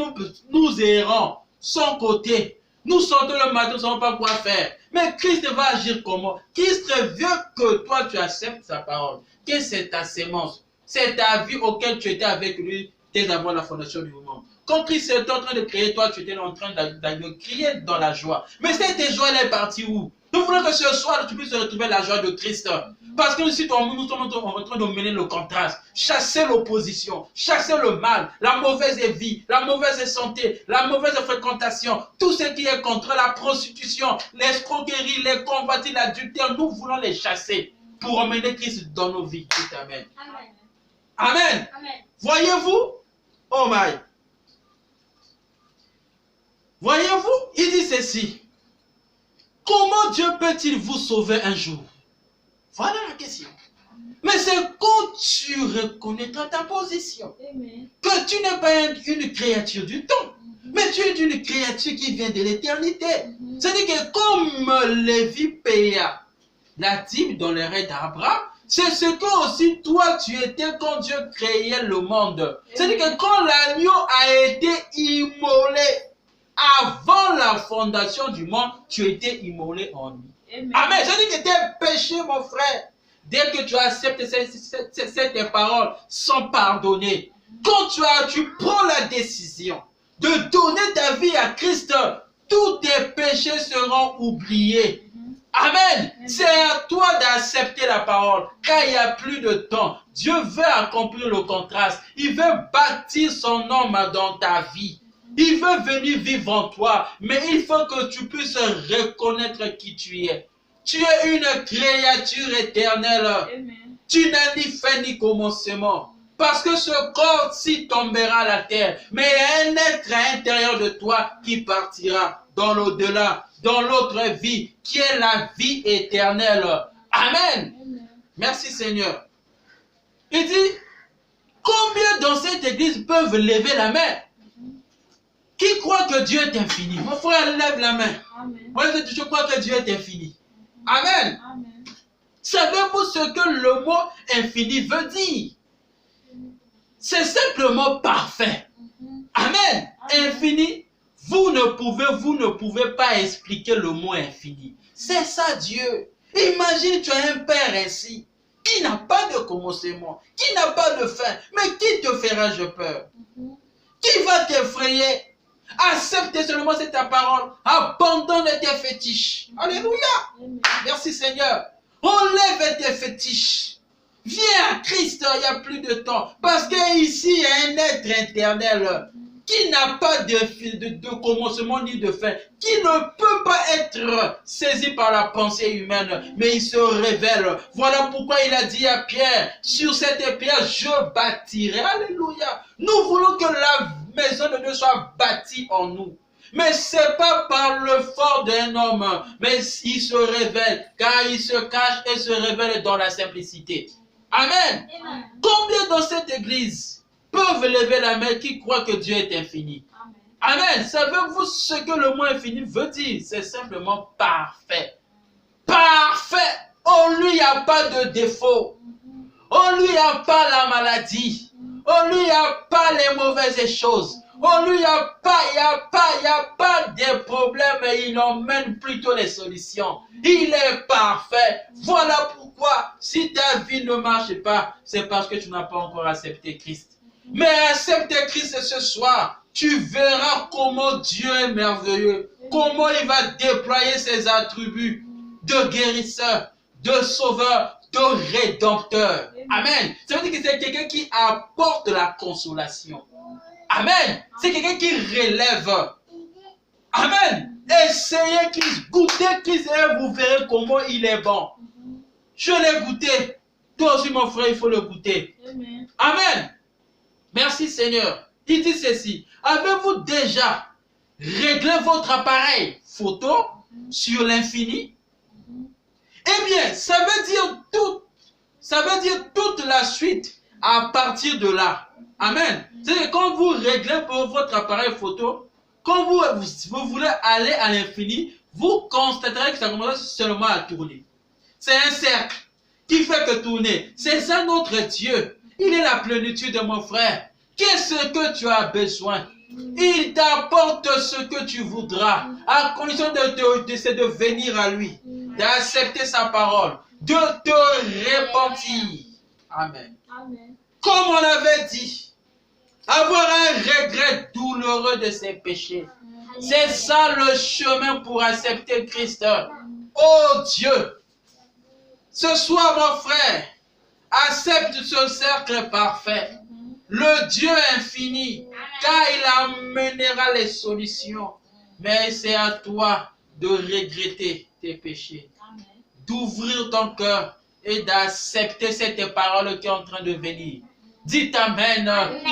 nous errons sans côté, nous sortons le matin, nous ne savons pas quoi faire. Mais Christ va agir comment? Christ veut que toi tu acceptes sa parole. Que c'est ta sémence, c'est ta vie auquel tu étais avec lui dès avant la fondation du monde. Quand Christ est en train de crier, toi tu étais en train de crier dans la joie. Mais cette joie elle est partie où? Nous voulons que ce soir tu puisses retrouver la joie de Christ. Parce que nous sommes en train de mener le contraste, chasser l'opposition, chasser le mal, la mauvaise vie, la mauvaise santé, la mauvaise fréquentation, tout ce qui est contre la prostitution, l'escroquerie, les convoitises, l'adultère, nous voulons les chasser pour emmener Christ dans nos vies. Amen. Amen. Amen. Amen. Voyez-vous? Oh my. Voyez-vous? Il dit ceci. Comment Dieu peut-il vous sauver un jour? Voilà la question. Mais c'est quand tu reconnaîtras ta position. Amen. Que tu n'es pas une créature du temps, mais tu es une créature qui vient de l'éternité. C'est-à-dire que comme Lévi paya la dîme dans les raies d'Abraham, c'est ce que aussi toi tu étais quand Dieu créait le monde. C'est-à-dire que quand l'agneau a été immolé avant la fondation du monde, tu étais immolé en lui. Amen. Amen. Je dis que tes péchés, mon frère, dès que tu acceptes cette parole, sont pardonnés. Quand tu prends la décision de donner ta vie à Christ, tous tes péchés seront oubliés. Amen. C'est à toi d'accepter la parole, car il n'y a plus de temps. Dieu veut accomplir le contraste. Il veut bâtir son homme dans ta vie. Il veut venir vivre en toi, mais il faut que tu puisses reconnaître qui tu es. Tu es une créature éternelle. Amen. Tu n'as ni fin ni commencement. Parce que ce corps-ci tombera à la terre, mais il y a un être à l'intérieur de toi qui partira dans l'au-delà, dans l'autre vie, qui est la vie éternelle. Amen. Amen. Merci Seigneur. Il dit, combien dans cette église peuvent lever la main? Qui croit que Dieu est infini? Mon frère, lève la main. Amen. Moi, je crois que Dieu est infini. Amen. Amen. Savez-vous ce que le mot infini veut dire? C'est simplement parfait. Amen. Infini, vous ne pouvez pas expliquer le mot infini. C'est ça Dieu. Imagine, tu as un père ainsi, qui n'a pas de commencement, qui n'a pas de fin, mais qui te fera peur? Qui va t'effrayer? Accepte seulement cette parole. Abandonne tes fétiches. Alléluia. Merci Seigneur. Enlève tes fétiches. Viens à Christ, il n'y a plus de temps. Parce qu'ici, il y a un être éternel qui n'a pas de commencement ni de fin, qui ne peut pas être saisi par la pensée humaine, mais il se révèle. Voilà pourquoi il a dit à Pierre, sur cette pierre, je bâtirai. Alléluia. Nous voulons que la maison de Dieu soit bâtie en nous. Mais ce n'est pas par le fort d'un homme, mais il se révèle, car il se cache et se révèle dans la simplicité. Amen. Amen. Combien dans cette église peuvent lever la main qui croient que Dieu est infini. Amen. Savez-vous ce que le mot infini veut dire? C'est simplement parfait. Parfait. En lui, il n'y a pas de défaut. En lui, il n'y a pas la maladie. En lui, il n'y a pas les mauvaises choses. En lui, il n'y a pas de problèmes. Il emmène plutôt les solutions. Il est parfait. Voilà pourquoi, si ta vie ne marche pas, c'est parce que tu n'as pas encore accepté Christ. Mais accepte Christ ce soir. Tu verras comment Dieu est merveilleux. Comment il va déployer ses attributs de guérisseur, de sauveur, de rédempteur. Amen. Ça veut dire que c'est quelqu'un qui apporte la consolation. Amen. C'est quelqu'un qui relève. Amen. Essayez Christ, goûtez Christ et vous verrez comment il est bon. Je l'ai goûté. Toi aussi, mon frère, il faut le goûter. Amen. Amen. Merci Seigneur. Il dit ceci. Avez-vous déjà réglé votre appareil photo sur l'infini? Eh bien, ça veut dire toute la suite à partir de là. Amen. C'est-à-dire quand vous réglez pour votre appareil photo, quand vous voulez aller à l'infini, vous constaterez que ça commence seulement à tourner. C'est un cercle qui fait que tourner. C'est ça notre Dieu. Il est la plénitude de mon frère. Qu'est-ce que tu as besoin? Il t'apporte ce que tu voudras, à condition de venir à lui, d'accepter sa parole, de te repentir. Amen. Amen. Comme on avait dit, avoir un regret douloureux de ses péchés. C'est ça le chemin pour accepter Christ. Oh Dieu, ce soir mon frère, accepte ce cercle parfait. Le Dieu infini, car il amènera les solutions. Mais c'est à toi de regretter tes péchés, d'ouvrir ton cœur et d'accepter cette parole qui est en train de venir. Dites Amen. Amen.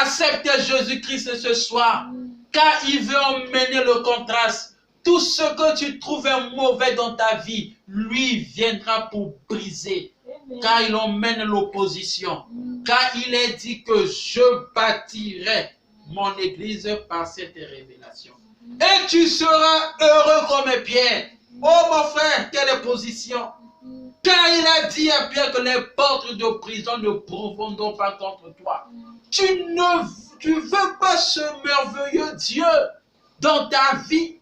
Accepte Jésus-Christ ce soir, car il veut emmener le contraste. Tout ce que tu trouves mauvais dans ta vie, lui viendra pour briser. Car il emmène l'opposition. Car il est dit que je bâtirai mon église par cette révélation. Et tu seras heureux comme Pierre. Oh mon frère, quelle position. Car il a dit à Pierre que les portes de prison ne profondront pas contre toi. Tu veux pas ce merveilleux Dieu dans ta vie.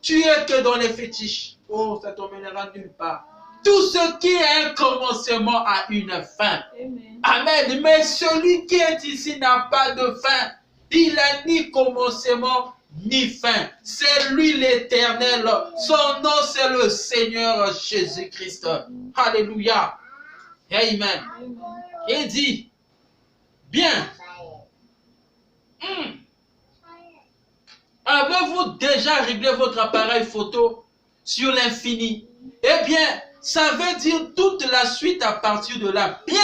Tu es que dans les fétiches. Oh, ça t'emmènera nulle part. Tout ce qui est un commencement a une fin. Amen. Amen. Mais celui qui est ici n'a pas de fin. Il n'a ni commencement ni fin. C'est lui l'Éternel. Son nom c'est le Seigneur Jésus-Christ. Alléluia. Amen. Il dit, bien. Avez-vous déjà réglé votre appareil photo sur l'infini? Eh bien, ça veut dire toute la suite à partir de là. Bien,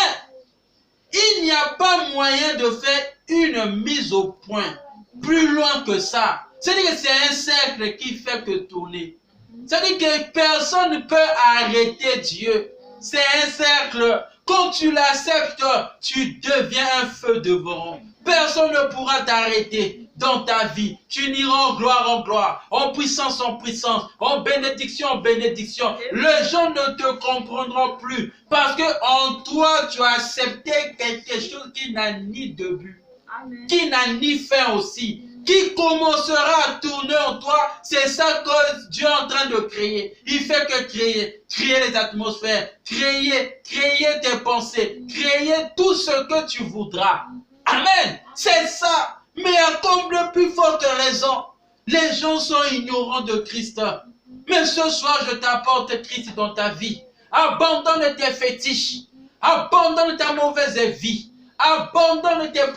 il n'y a pas moyen de faire une mise au point plus loin que ça. C'est-à-dire que c'est un cercle qui fait que tourner. C'est-à-dire que personne ne peut arrêter Dieu. C'est un cercle. Quand tu l'acceptes, tu deviens un feu dévorant. Personne ne pourra t'arrêter dans ta vie. Tu n'iras en gloire, en puissance en puissance, en bénédiction. Les gens ne te comprendront plus parce que en toi, tu as accepté quelque chose qui n'a ni début, qui n'a ni fin aussi, qui commencera à tourner en toi. C'est ça que Dieu est en train de créer. Il fait que créer les atmosphères, créer tes pensées, créer tout ce que tu voudras. Amen. C'est ça. Mais à comme de plus forte raison, les gens sont ignorants de Christ. Mais ce soir, je t'apporte Christ dans ta vie. Abandonne tes fétiches. Abandonne ta mauvaise vie. Abandonne ta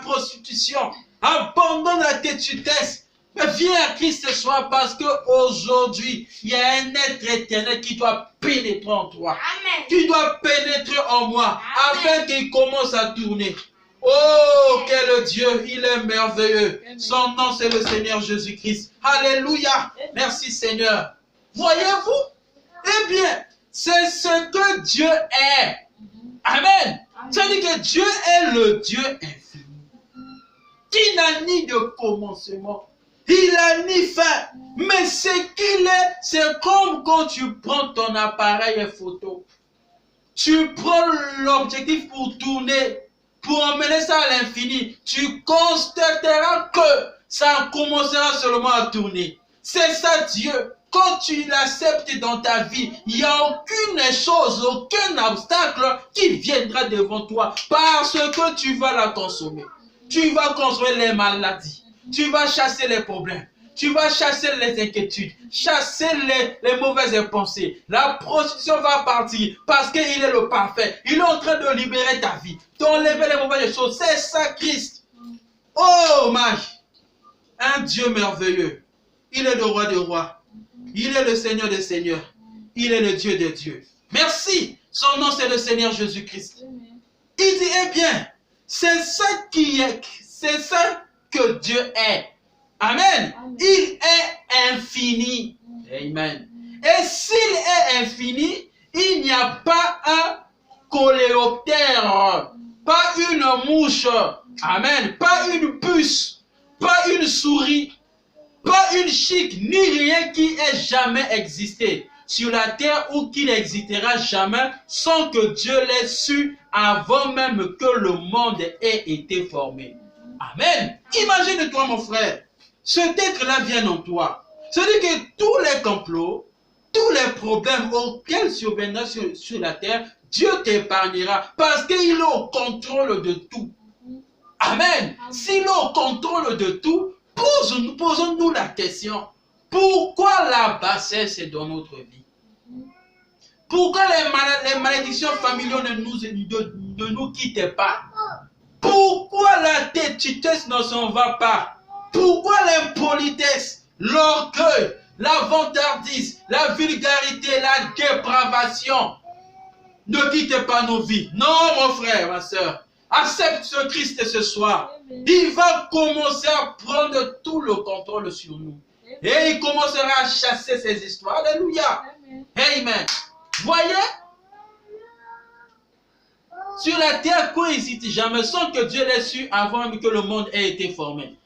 prostitution. Abandonne la têtudesse. Mais viens à Christ ce soir parce qu'aujourd'hui, il y a un être éternel qui doit pénétrer en toi. Amen. Qui doit pénétrer en moi. Amen. Afin qu'il commence à tourner. Oh, quel Dieu, il est merveilleux. Amen. Son nom, c'est le Seigneur Jésus-Christ. Alléluia. Amen. Merci Seigneur. Voyez-vous? Eh bien, c'est ce que Dieu est. Amen. Ça dit que Dieu est le Dieu infini. qui n'a ni de commencement, il n'a ni fin. Mais ce qu'il est, c'est comme quand tu prends ton appareil photo. Tu prends l'objectif pour tourner, pour emmener ça à l'infini. Tu constateras que ça commencera seulement à tourner. C'est ça Dieu. Quand tu l'acceptes dans ta vie, il n'y a aucune chose, aucun obstacle qui viendra devant toi parce que tu vas la consommer. Tu vas construire les maladies. Tu vas chasser les problèmes. Tu vas chasser les inquiétudes, chasser les mauvaises pensées. La prostitution va partir parce qu'il est le parfait. Il est en train de libérer ta vie, d'enlever les mauvaises choses. C'est ça Christ. Oh my! Un Dieu merveilleux. Il est le roi des rois. Il est le Seigneur des seigneurs. Il est le Dieu des dieux. Merci. Son nom c'est le Seigneur Jésus-Christ. Il dit, eh bien, c'est ça qui est, c'est ça que Dieu est. Amen. Amen. Il est infini. Amen. Et s'il est infini, il n'y a pas un coléoptère, pas une mouche, amen, pas une puce, pas une souris, pas une chique, ni rien qui ait jamais existé sur la terre ou qui n'existera jamais sans que Dieu l'ait su avant même que le monde ait été formé. Amen. Imagine-toi mon frère. Cet être-là vient en toi. C'est-à-dire que tous les complots, tous les problèmes auxquels surviendront sur la terre, Dieu t'épargnera parce qu'il est au contrôle de tout. Amen. S'il est au contrôle de tout, posons-nous la question. Pourquoi la bassesse est dans notre vie? Pourquoi les malédictions familiales ne nous quittent pas? Pourquoi la têtitesse ne s'en va pas? Pourquoi l'impolitesse, l'orgueil, la vantardise, la vulgarité, la dépravation ne quittent pas nos vies? Non, mon frère, ma soeur, accepte ce Christ ce soir. Il va commencer à prendre tout le contrôle sur nous. Et il commencera à chasser ces histoires. Alléluia. Amen. Voyez, sur la terre, quoi n'existe jamais sans que Dieu l'ait su avant même que le monde ait été formé.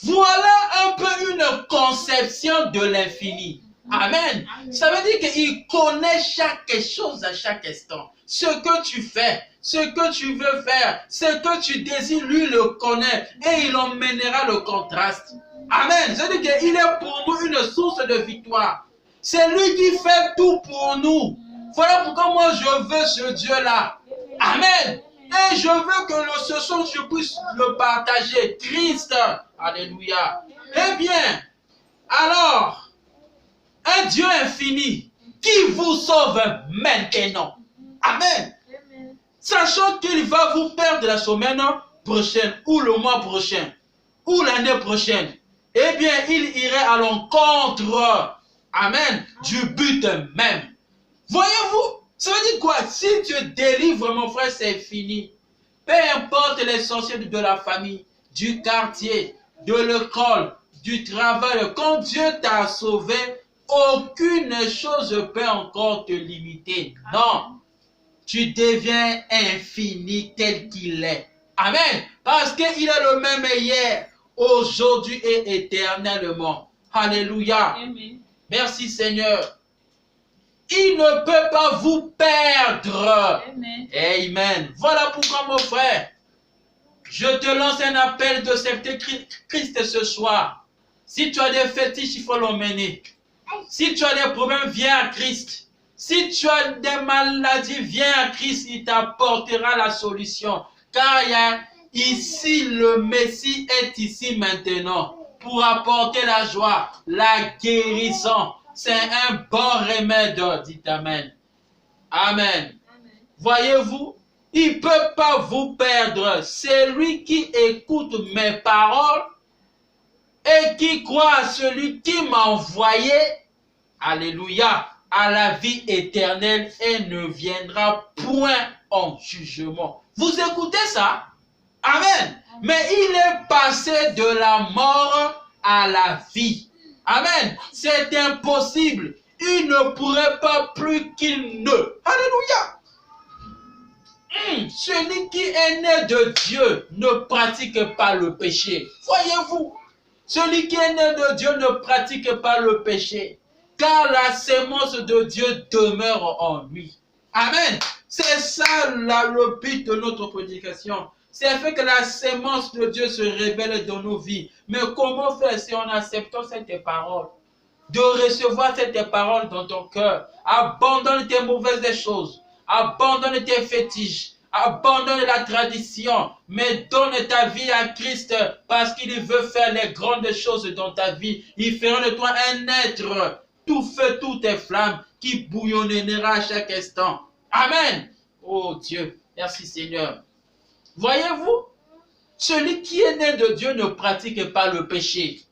Voilà un peu une conception de l'infini. Amen. Ça veut dire qu'il connaît chaque chose à chaque instant. Ce que tu fais, ce que tu veux faire, ce que tu désires, lui le connaît. Et il emmènera le contraste. Amen. Ça veut dire qu'il est pour nous une source de victoire. C'est lui qui fait tout pour nous. Voilà pourquoi moi je veux ce Dieu-là. Amen. Et je veux que ce soir je puisse le partager. Christ. Alléluia. Eh bien, alors, un Dieu infini qui vous sauve maintenant. Amen. Sachant qu'il va vous perdre la semaine prochaine, ou le mois prochain, ou l'année prochaine. Eh bien, il irait à l'encontre, amen, du but même. Voyez-vous, ça veut dire quoi? Si Dieu délivre, mon frère, c'est fini. Peu importe l'essentiel de la famille, du quartier, de l'école, du travail, quand Dieu t'a sauvé, aucune chose ne peut encore te limiter. Non, tu deviens infini tel qu'il est. Amen. Parce qu'il est le même hier, aujourd'hui et éternellement. Alléluia. Amen. Merci Seigneur. Il ne peut pas vous perdre. Amen. Amen. Voilà pourquoi mon frère, je te lance un appel de accepter Christ ce soir. Si tu as des fétiches, il faut l'emmener. Si tu as des problèmes, viens à Christ. Si tu as des maladies, viens à Christ, il t'apportera la solution. Car ici, le Messie est ici maintenant pour apporter la joie, la guérison. C'est un bon remède, dit Amen. Amen. Voyez-vous, il ne peut pas vous perdre. C'est lui qui écoute mes paroles et qui croit à celui qui m'a envoyé, alléluia, à la vie éternelle et ne viendra point en jugement. Vous écoutez ça? Amen. Mais il est passé de la mort à la vie. Amen. C'est impossible. Il ne pourrait pas plus qu'il ne. Alléluia. Celui qui est né de Dieu ne pratique pas le péché. Voyez-vous, celui qui est né de Dieu ne pratique pas le péché, car la sémence de Dieu demeure en lui. Amen. C'est ça le but de notre prédication. C'est fait que la sémence de Dieu se révèle dans nos vies. Mais comment faire si en acceptant cette parole? De recevoir cette parole dans ton cœur. Abandonne tes mauvaises choses. Abandonne tes fétiches. Abandonne la tradition. Mais donne ta vie à Christ parce qu'il veut faire les grandes choses dans ta vie. Il fera de toi un être tout feu, tout est flamme qui bouillonnera à chaque instant. Amen. Oh Dieu, merci Seigneur. Voyez-vous, celui qui est né de Dieu ne pratique pas le péché,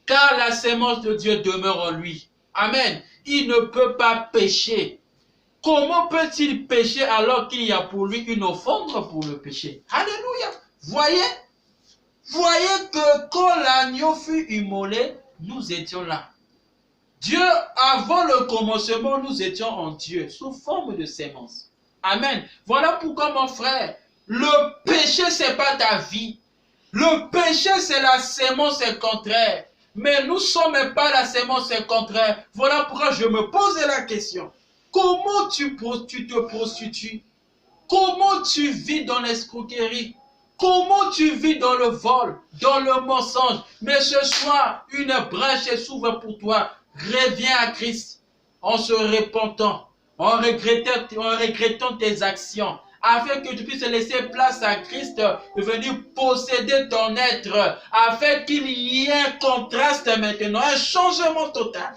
car la sémence de Dieu demeure en lui. Amen. Il ne peut pas pécher. Comment peut-il pécher alors qu'il y a pour lui une offrande pour le péché? Alléluia. Voyez que quand l'agneau fut immolé, nous étions là. Dieu, avant le commencement, nous étions en Dieu, sous forme de sémence. Amen. Voilà pourquoi, mon frère, le péché, ce n'est pas ta vie. Le péché, c'est la sémence contraire. Mais nous ne sommes pas la sémence contraire. Voilà pourquoi je me pose la question. Comment tu te prostitues? Comment tu vis dans l'escroquerie? Comment tu vis dans le vol, dans le mensonge? Mais ce soir, une brèche s'ouvre pour toi. Reviens à Christ en se repentant, en regrettant tes actions, afin que tu puisses laisser place à Christ de venir posséder ton être, afin qu'il y ait un contraste maintenant, un changement total,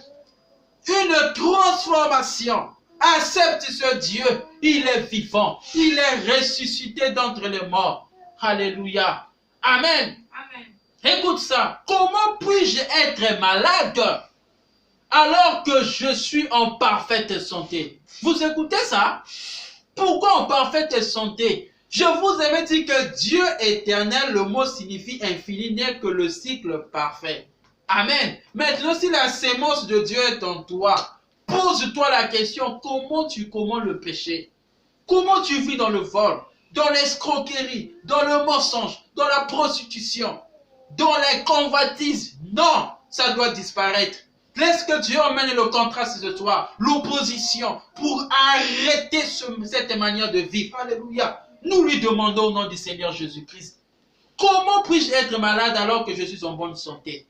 une transformation. Accepte ce Dieu, il est vivant, il est ressuscité d'entre les morts. Alléluia. Amen. Amen. Écoute ça, comment puis-je être malade alors que je suis en parfaite santé? Vous écoutez ça? Pourquoi en parfaite santé? Je vous avais dit que Dieu éternel, le mot signifie infini, n'est que le cycle parfait. Amen. Maintenant, si la sémence de Dieu est en toi, pose-toi la question, comment tu commandes le péché? Comment tu vis dans le vol, dans l'escroquerie, dans le mensonge, dans la prostitution, dans les convoitises? Non, ça doit disparaître. Laisse que Dieu emmène le contraste de toi, l'opposition, pour arrêter cette manière de vivre. Alléluia. Nous lui demandons au nom du Seigneur Jésus-Christ. Comment puis-je être malade alors que je suis en bonne santé?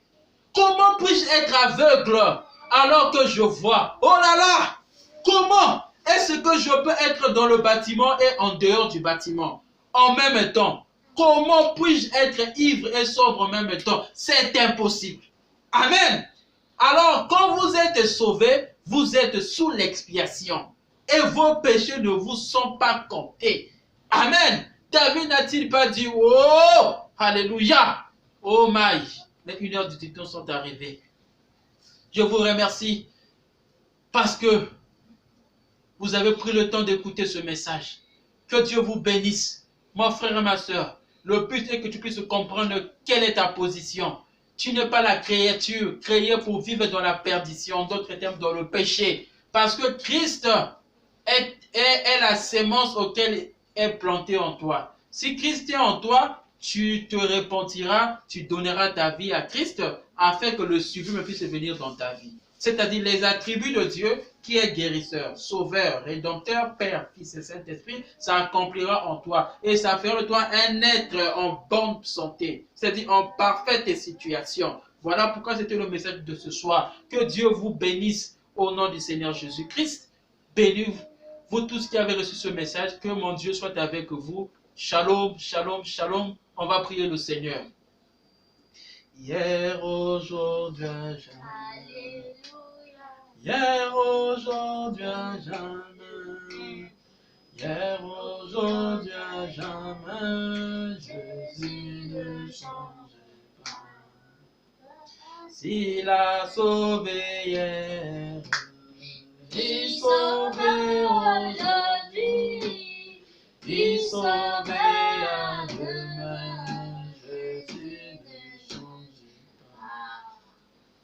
Comment puis-je être aveugle alors que je vois? Oh là là! Comment est-ce que je peux être dans le bâtiment et en dehors du bâtiment en même temps? Comment puis-je être ivre et sobre en même temps? C'est impossible. Amen. Alors, quand vous êtes sauvés, vous êtes sous l'expiation. Et vos péchés ne vous sont pas comptés. Amen. David n'a-t-il pas dit, oh, alléluia, oh my, les 1 heure du titan sont arrivées. Je vous remercie parce que vous avez pris le temps d'écouter ce message. Que Dieu vous bénisse, mon frère et ma soeur. Le but est que tu puisses comprendre quelle est ta position. Tu n'es pas la créature créée pour vivre dans la perdition, en d'autres termes dans le péché. Parce que Christ est la sémence auquel est plantée en toi. Si Christ est en toi, tu te repentiras, tu donneras ta vie à Christ afin que le sublime puisse venir dans ta vie. C'est-à-dire les attributs de Dieu qui est guérisseur, sauveur, rédempteur, Père, Fils et Saint-Esprit, ça accomplira en toi et ça fera de toi un être en bonne santé, c'est-à-dire en parfaite situation. Voilà pourquoi c'était le message de ce soir. Que Dieu vous bénisse au nom du Seigneur Jésus-Christ. Bénis vous tous qui avez reçu ce message, que mon Dieu soit avec vous. Shalom, shalom, shalom. On va prier le Seigneur. Hier, aujourd'hui, jamais. Hier, aujourd'hui, jamais. Hier, aujourd'hui, jamais. Jésus ne change pas. S'il a sauvé hier, il sauve aujourd'hui, il sauve à demain. Jésus ne change pas.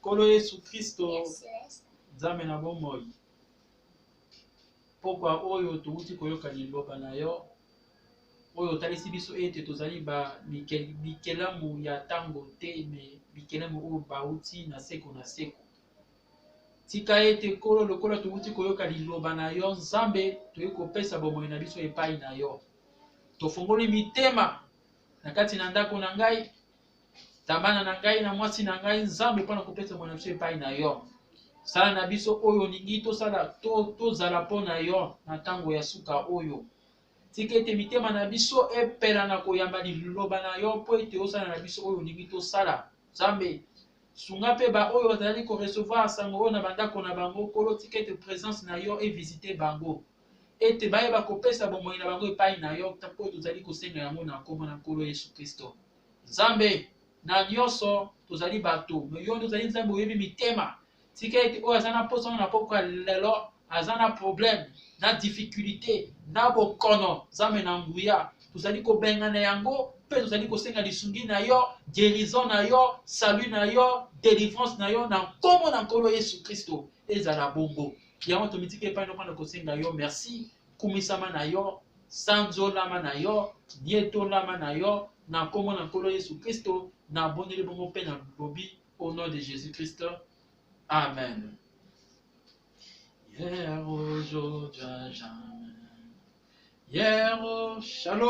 Kolo Yesu Christo. Nzambe na bomoi. Pokwa oyo tuuti koyoka liloba na yo oyo talisi biso ete tozali bikelamu ya tango te me bikelamu oyo bauti na seko na seko. Tika ete kolo lokola touti koyoka liloba na yo Nzambe toyei kopesa bomoi na biso epai na yo. Tofungoli mitema na kati na ndako na ngai, tabana na ngai na mwasi na ngai Nzambe mpona kopesa bomoi na biso epai na yo. Sala na biso oyo ningi tozala mpo na yo na ntango ya suka oyo. Tika ete mitema na biso epela na koyamba liloba na yo mpo ete osala na biso oyo ningi tosala. Nzambe sunga mpe baoyo bazali korecevoir sango oyo na bandako na bango kolo, tika ete présence na yo evisite bango, ete bayeba kopesa bomoi na bango epai na yo mpo tozali kosenga yango na kombo na Nkolo Yesu Kristo. Nzambe na nyonso tozali bato, me yo nde ozali Nzambe oyebi mitema. Tika ete oyo aza na posa na pokwa lelo aza na problème na difficulté na bokono Nzambe na nguya, tozali kobengana yango mpe tozali kosenga lisungi na yo, guérison na yo, salut na yo, délivrance na yo na kombo na Nkolo Yesu Kristo ezala bongo. Yango tomitiki epai na mpona kosenga yo merci, kumisama na yo, sanzolama na yo, nietolama na yo na kombo na Nkolo Yesu Kristo, na bondeli bongo mpe na lobi au nom de Jésus Christ. Amen. Hier, aujourd'hui, jamais. Hier, shalom.